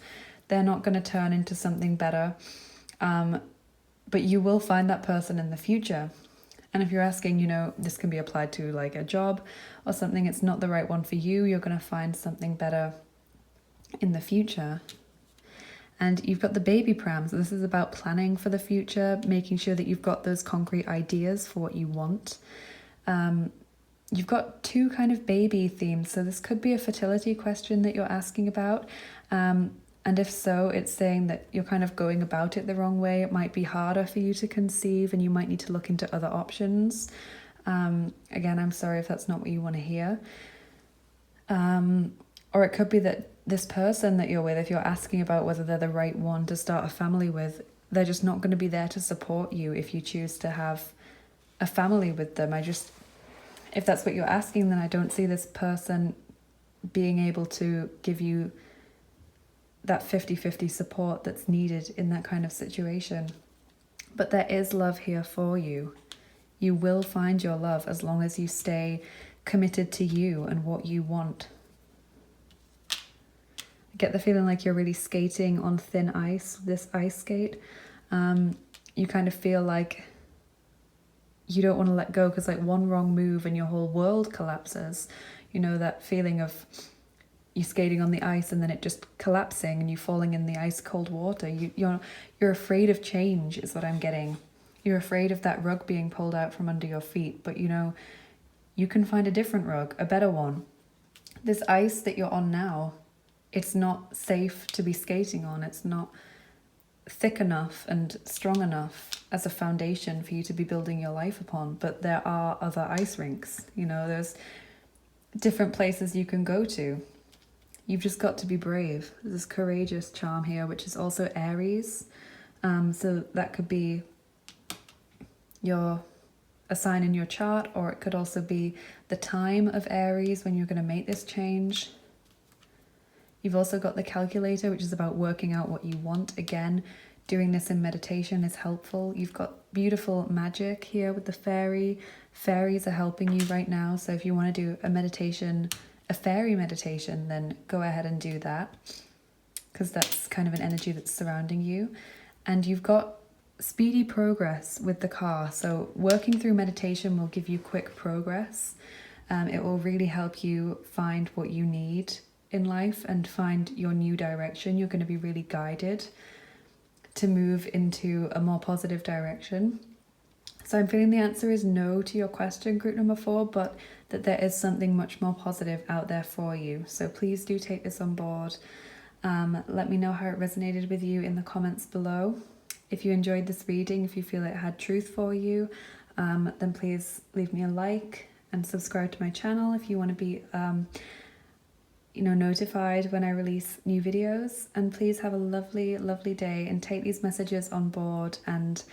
They're not going to turn into something better. But you will find that person in the future. And if you're asking, you know, this can be applied to like a job or something, it's not the right one for you. You're going to find something better in the future. And you've got the baby pram. So this is about planning for the future, making sure that you've got those concrete ideas for what you want. You've got 2 kind of baby themes. So this could be a fertility question that you're asking about. And if so, it's saying that you're kind of going about it the wrong way. It might be harder for you to conceive, and you might need to look into other options. Again, I'm sorry if that's not what you want to hear. Or it could be that this person that you're with, if you're asking about whether they're the right one to start a family with, they're just not going to be there to support you if you choose to have a family with them. If that's what you're asking, then I don't see this person being able to give you that 50-50 support that's needed in that kind of situation. But there is love here for you. You will find your love as long as you stay committed to you and what you want. I get the feeling like you're really skating on thin ice, this ice skate. You kind of feel like you don't want to let go because like one wrong move and your whole world collapses. You know, that feeling of you skating on the ice and then it just collapsing and you falling in the ice cold water. You're afraid of change is what I'm getting. You're afraid of that rug being pulled out from under your feet, but you know, you can find a different rug, a better one. This ice that you're on now, it's not safe to be skating on. It's not thick enough and strong enough as a foundation for you to be building your life upon. But there are other ice rinks, you know, there's different places you can go to. You've just got to be brave. There's this courageous charm here, which is also Aries. So that could be a sign in your chart, or it could also be the time of Aries when you're going to make this change. You've also got the calculator, which is about working out what you want. Again, doing this in meditation is helpful. You've got beautiful magic here with the fairy. Fairies are helping you right now. So if you want to do a meditation, a fairy meditation, then go ahead and do that, because that's kind of an energy that's surrounding you. And you've got speedy progress with the car. So working through meditation will give you quick progress. It will really help you find what you need in life and find your new direction. You're going to be really guided to move into a more positive direction. So I'm feeling the answer is no to your question, group number 4, but that there is something much more positive out there for you. So please do take this on board. Let me know how it resonated with you in the comments below. If you enjoyed this reading, if you feel it had truth for you, then please leave me a like and subscribe to my channel if you want to be notified when I release new videos. And please have a lovely, lovely day and take these messages on board and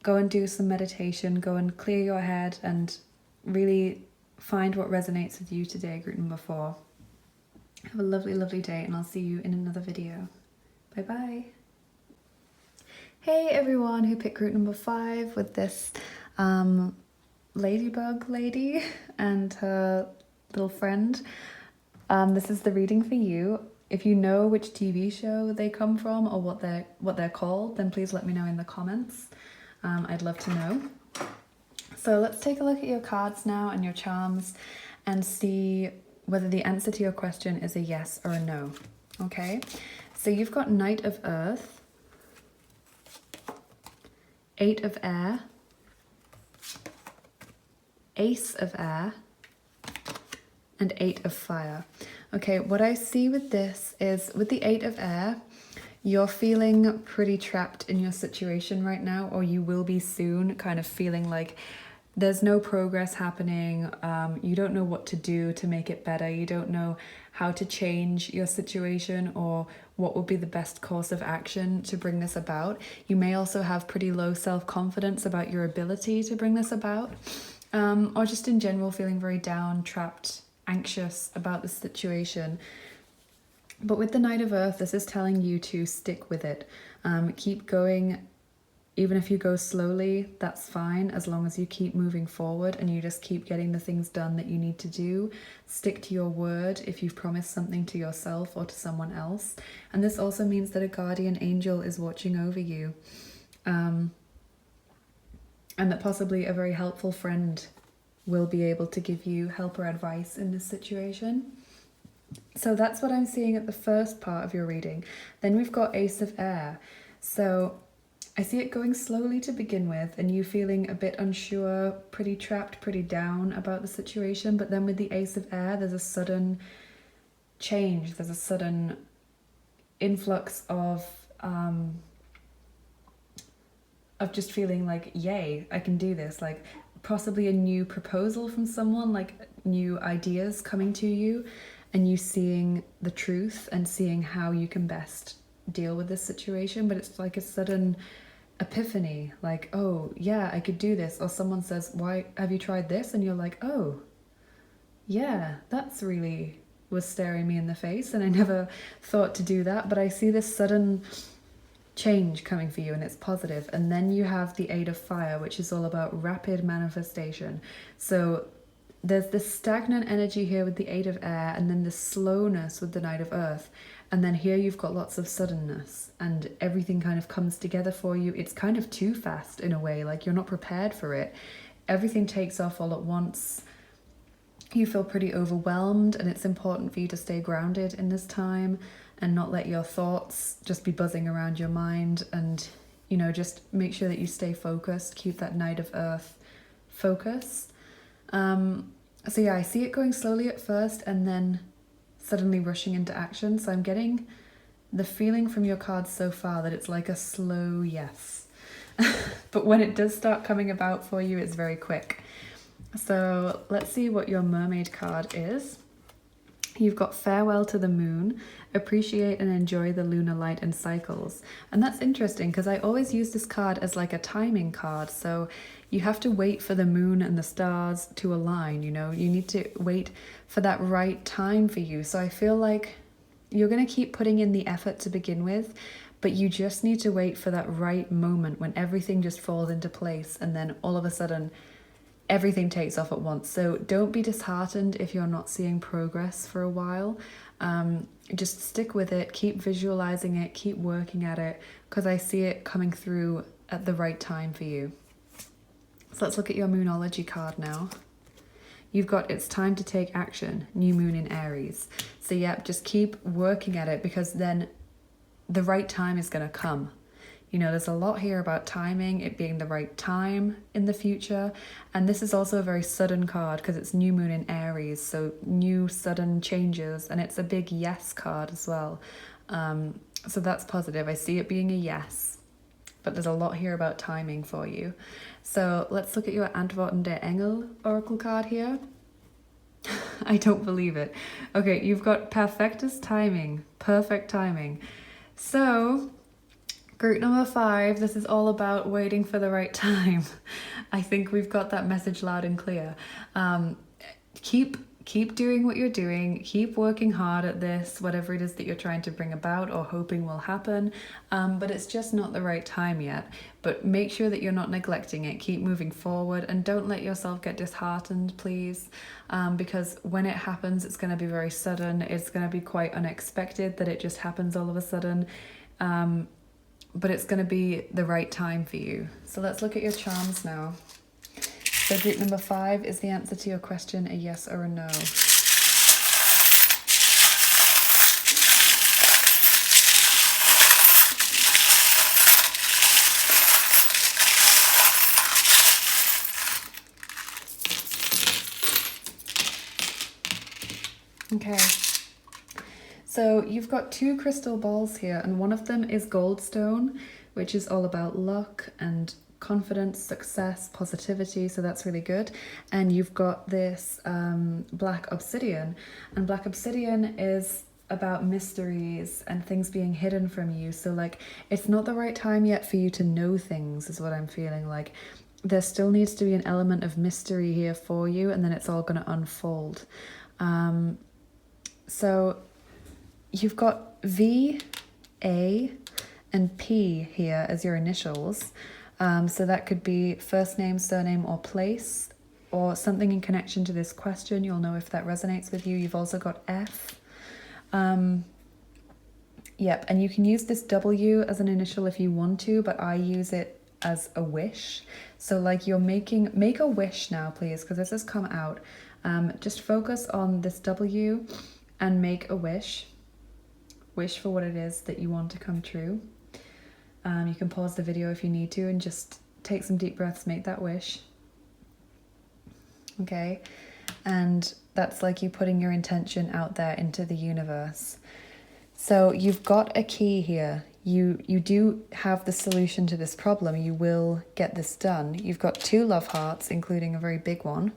go and do some meditation, go and clear your head and really find what resonates with you today, group number 4. Have a lovely, lovely day, and I'll see you in another video. Bye bye. Hey everyone who picked group number 5 with this ladybug lady and her little friend. This is the reading for you. If you know which TV show they come from or what they're called, then please let me know in the comments. I'd love to know. So let's take a look at your cards now and your charms and see whether the answer to your question is a yes or a no. Okay, so you've got Knight of Earth, 8 of Air, Ace of Air, and 8 of Fire. Okay, what I see with this is with the 8 of Air, you're feeling pretty trapped in your situation right now, or you will be soon, kind of feeling like there's no progress happening. You don't know what to do to make it better. You don't know how to change your situation or what would be the best course of action to bring this about. You may also have pretty low self-confidence about your ability to bring this about, or just in general feeling very down, trapped, anxious about the situation. But with the Knight of Earth, this is telling you to stick with it. Keep going. Even if you go slowly, that's fine, as long as you keep moving forward and you just keep getting the things done that you need to do. Stick to your word if you've promised something to yourself or to someone else. And this also means that a guardian angel is watching over you. And that possibly a very helpful friend will be able to give you help or advice in this situation. So that's what I'm seeing at the first part of your reading. Then we've got Ace of Air. So I see it going slowly to begin with and you feeling a bit unsure, pretty trapped, pretty down about the situation. But then with the Ace of Air, there's a sudden change. There's a sudden influx of just feeling like, yay, I can do this. Like possibly a new proposal from someone, like new ideas coming to you, and you seeing the truth and seeing how you can best deal with this situation. But it's like a sudden epiphany, like, oh yeah, I could do this. Or someone says, why have you tried this? And you're like, oh yeah, that's really was staring me in the face and I never thought to do that. But I see this sudden change coming for you and it's positive. And then you have the 8 of Fire, which is all about rapid manifestation. So there's this stagnant energy here with the 8 of Air, and then the slowness with the Knight of Earth. And then here you've got lots of suddenness and everything kind of comes together for you. It's kind of too fast in a way, like you're not prepared for it. Everything takes off all at once. You feel pretty overwhelmed, and it's important for you to stay grounded in this time and not let your thoughts just be buzzing around your mind. And, you know, just make sure that you stay focused, keep that Knight of Earth focus. So yeah, I see it going slowly at first and then suddenly rushing into action. So I'm getting the feeling from your cards so far that it's like a slow yes. But when it does start coming about for you, it's very quick. So let's see what your mermaid card is. You've got farewell to the moon, appreciate and enjoy the lunar light and cycles. And that's interesting because I always use this card as like a timing card. So you have to wait for the moon and the stars to align, you know, you need to wait for that right time for you. So I feel like you're going to keep putting in the effort to begin with, but you just need to wait for that right moment when everything just falls into place, and then all of a sudden everything takes off at once. So don't be disheartened if you're not seeing progress for a while. Just stick with it, keep visualizing it, keep working at it, because I see it coming through at the right time for you. So let's look at your Moonology card now. You've got it's time to take action, new moon in Aries. So yeah, just keep working at it, because then the right time is going to come. You know, there's a lot here about timing, it being the right time in the future. And this is also a very sudden card because it's new moon in Aries. So new sudden changes, and it's a big yes card as well. So that's positive. I see it being a yes, but there's a lot here about timing for you. So let's look at your Antworten der Engel Oracle card here. I don't believe it. Okay, you've got perfectest timing, perfect timing. So group number 5, this is all about waiting for the right time. I think we've got that message loud and clear. Keep doing what you're doing, keep working hard at this, whatever it is that you're trying to bring about or hoping will happen, but it's just not the right time yet. But make sure that you're not neglecting it, keep moving forward, and don't let yourself get disheartened, please, because when it happens, it's going to be very sudden, it's going to be quite unexpected that it just happens all of a sudden. But it's going to be the right time for you. So let's look at your charms now. So group number 5 is the answer to your question, a yes or a no. Okay. So you've got 2 crystal balls here, and one of them is goldstone, which is all about luck and confidence, success, positivity, so that's really good. And you've got this black obsidian, and black obsidian is about mysteries and things being hidden from you. So like, it's not the right time yet for you to know things, is what I'm feeling like. There still needs to be an element of mystery here for you, and then it's all going to unfold. So you've got V, A, and P here as your initials. So that could be first name, surname, or place, or something in connection to this question. You'll know if that resonates with you. You've also got F. Yep, and you can use this W as an initial if you want to, but I use it as a wish. So like you're make a wish now, please, because this has come out. Just focus on this W and make a wish. Wish for what it is that you want to come true. You can pause the video if you need to and just take some deep breaths, make that wish. Okay, and that's like you putting your intention out there into the universe. So you've got a key here. You do have the solution to this problem. You will get this done. You've got 2 love hearts, including a very big one.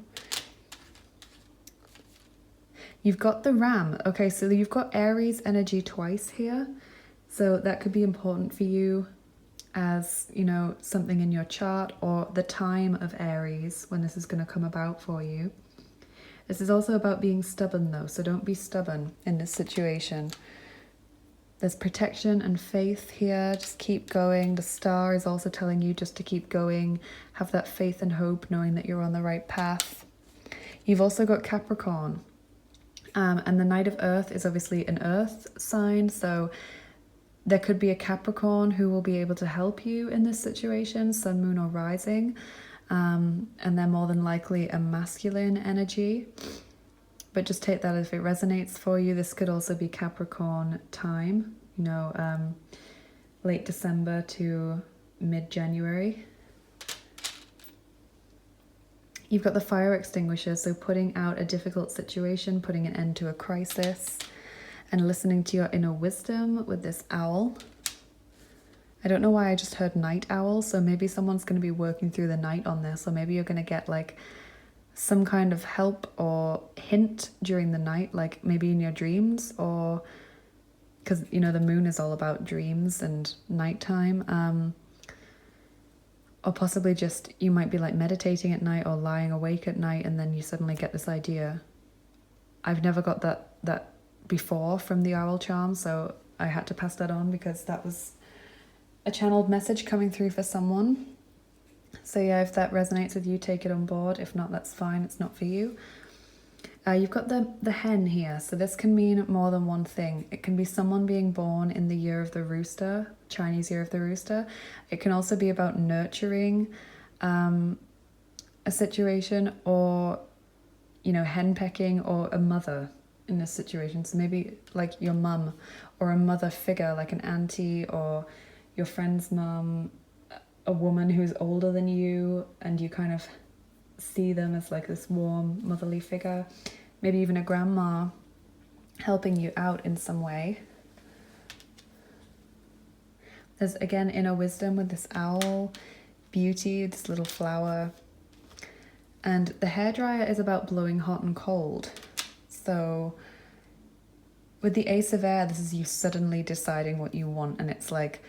You've got the ram. Okay, so you've got Aries energy twice here. So that could be important for you as, you know, something in your chart, or the time of Aries when this is going to come about for you. This is also about being stubborn though, so don't be stubborn in this situation. There's protection and faith here, just keep going. The star is also telling you just to keep going, have that faith and hope, knowing that you're on the right path. You've also got Capricorn, and the Knight of Earth is obviously an earth sign, so there could be a Capricorn who will be able to help you in this situation, sun, moon, or rising, and they're more than likely a masculine energy. But just take that if it resonates for you. This could also be Capricorn time, you know, late December to mid-January. You've got the fire extinguisher, so putting out a difficult situation, putting an end to a crisis. and listening to your inner wisdom with this owl. I don't know why I just heard night owl, so maybe someone's going to be working through the night on this, or maybe you're going to get like some kind of help or hint during the night, like maybe in your dreams, or because, you know, the moon is all about dreams and nighttime, or possibly just you might be like meditating at night or lying awake at night, and then you suddenly get this idea. I've never got that before from the owl charm, so I had to pass that on because that was a channeled message coming through for someone. So yeah, if that resonates with you, take it on board. If not, that's fine, it's not for you. You've got the hen here, so this can mean more than one thing. It can be someone being born in the year of the rooster, Chinese year of the rooster. It can also be about nurturing a situation, or, you know, henpecking, or a mother in this situation. So maybe like your mum, or a mother figure like an auntie, or your friend's mum, a woman who's older than you, and you kind of see them as like this warm motherly figure. Maybe even a grandma helping you out in some way. There's again inner wisdom with this owl, beauty, this little flower. And the hairdryer is about blowing hot and cold. So with the Ace of Air, this is you suddenly deciding what you want, and it's like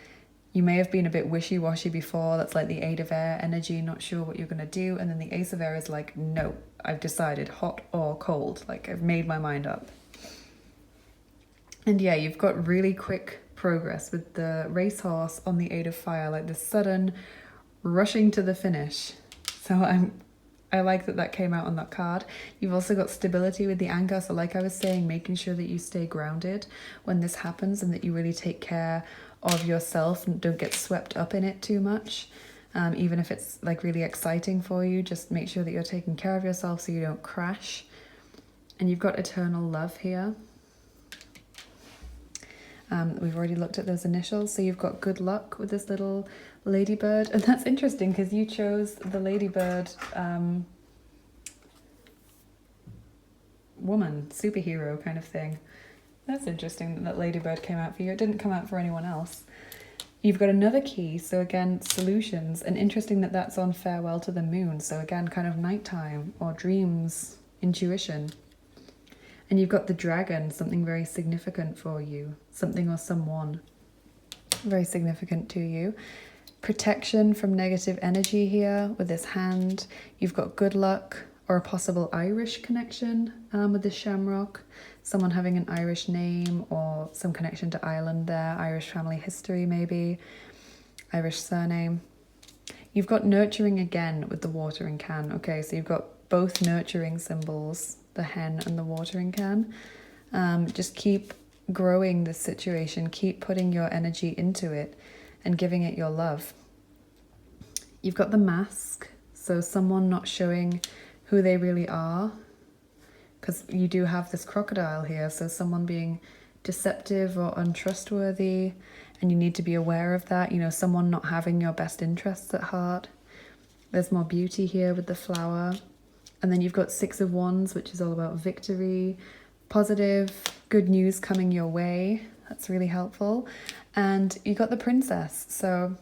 you may have been a bit wishy-washy before. That's like the Eight of Air energy, not sure what you're going to do. And then the Ace of Air is like, no, I've decided, hot or cold. Like, I've made my mind up. And yeah, you've got really quick progress with the racehorse on the Eight of Fire, like this sudden rushing to the finish. So I like that came out on that card. You've also got stability with the anchor. So like I was saying, making sure that you stay grounded when this happens, and that you really take care of yourself and don't get swept up in it too much. Even if it's like really exciting for you, just make sure that you're taking care of yourself so you don't crash. And you've got eternal love here. We've already looked at those initials. So you've got good luck with this little ladybird. And that's interesting because you chose the ladybird woman, superhero kind of thing. That's interesting that ladybird came out for you. It didn't come out for anyone else. You've got another key, so again, solutions, and interesting that that's on farewell to the moon. So again, kind of nighttime or dreams, intuition. And you've got the dragon, something very significant for you, something or someone very significant to you. Protection from negative energy here with this hand. You've got good luck, or a possible Irish connection with the shamrock. Someone having an Irish name, or some connection to Ireland there, Irish family history maybe, Irish surname. You've got nurturing again with the watering can. Okay, so you've got both nurturing symbols, the hen and the watering can. Just keep growing this situation, keep putting your energy into it and giving it your love. You've got the mask, so someone not showing who they really are, because you do have this crocodile here, so someone being deceptive or untrustworthy, and you need to be aware of that. You know, someone not having your best interests at heart. There's more beauty here with the flower. And then you've got Six of Wands, which is all about victory, positive, good news coming your way. That's really helpful. And you got the Princess, so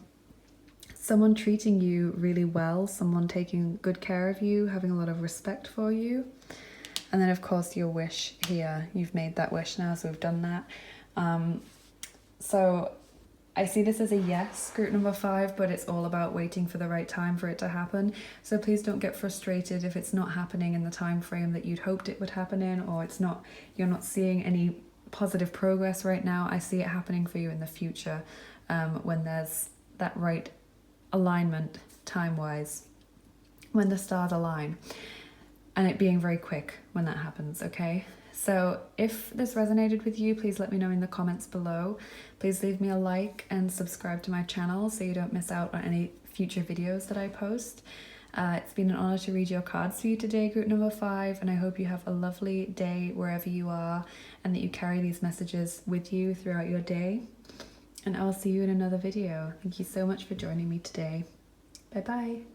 someone treating you really well, someone taking good care of you, having a lot of respect for you. And then, of course, your wish here. You've made that wish now, so we've done that. So I see this as a yes, group number 5, but it's all about waiting for the right time for it to happen. So please don't get frustrated if it's not happening in the time frame that you'd hoped it would happen in, or you're not seeing any positive progress right now. I see it happening for you in the future, when there's that right alignment time-wise, when the stars align. And it being very quick when that happens, okay? So if this resonated with you, please let me know in the comments below. Please leave me a like and subscribe to my channel so you don't miss out on any future videos that I post. It's been an honor to read your cards for you today, group number 5, and I hope you have a lovely day wherever you are, and that you carry these messages with you throughout your day. And I will see you in another video. Thank you so much for joining me today. Bye bye.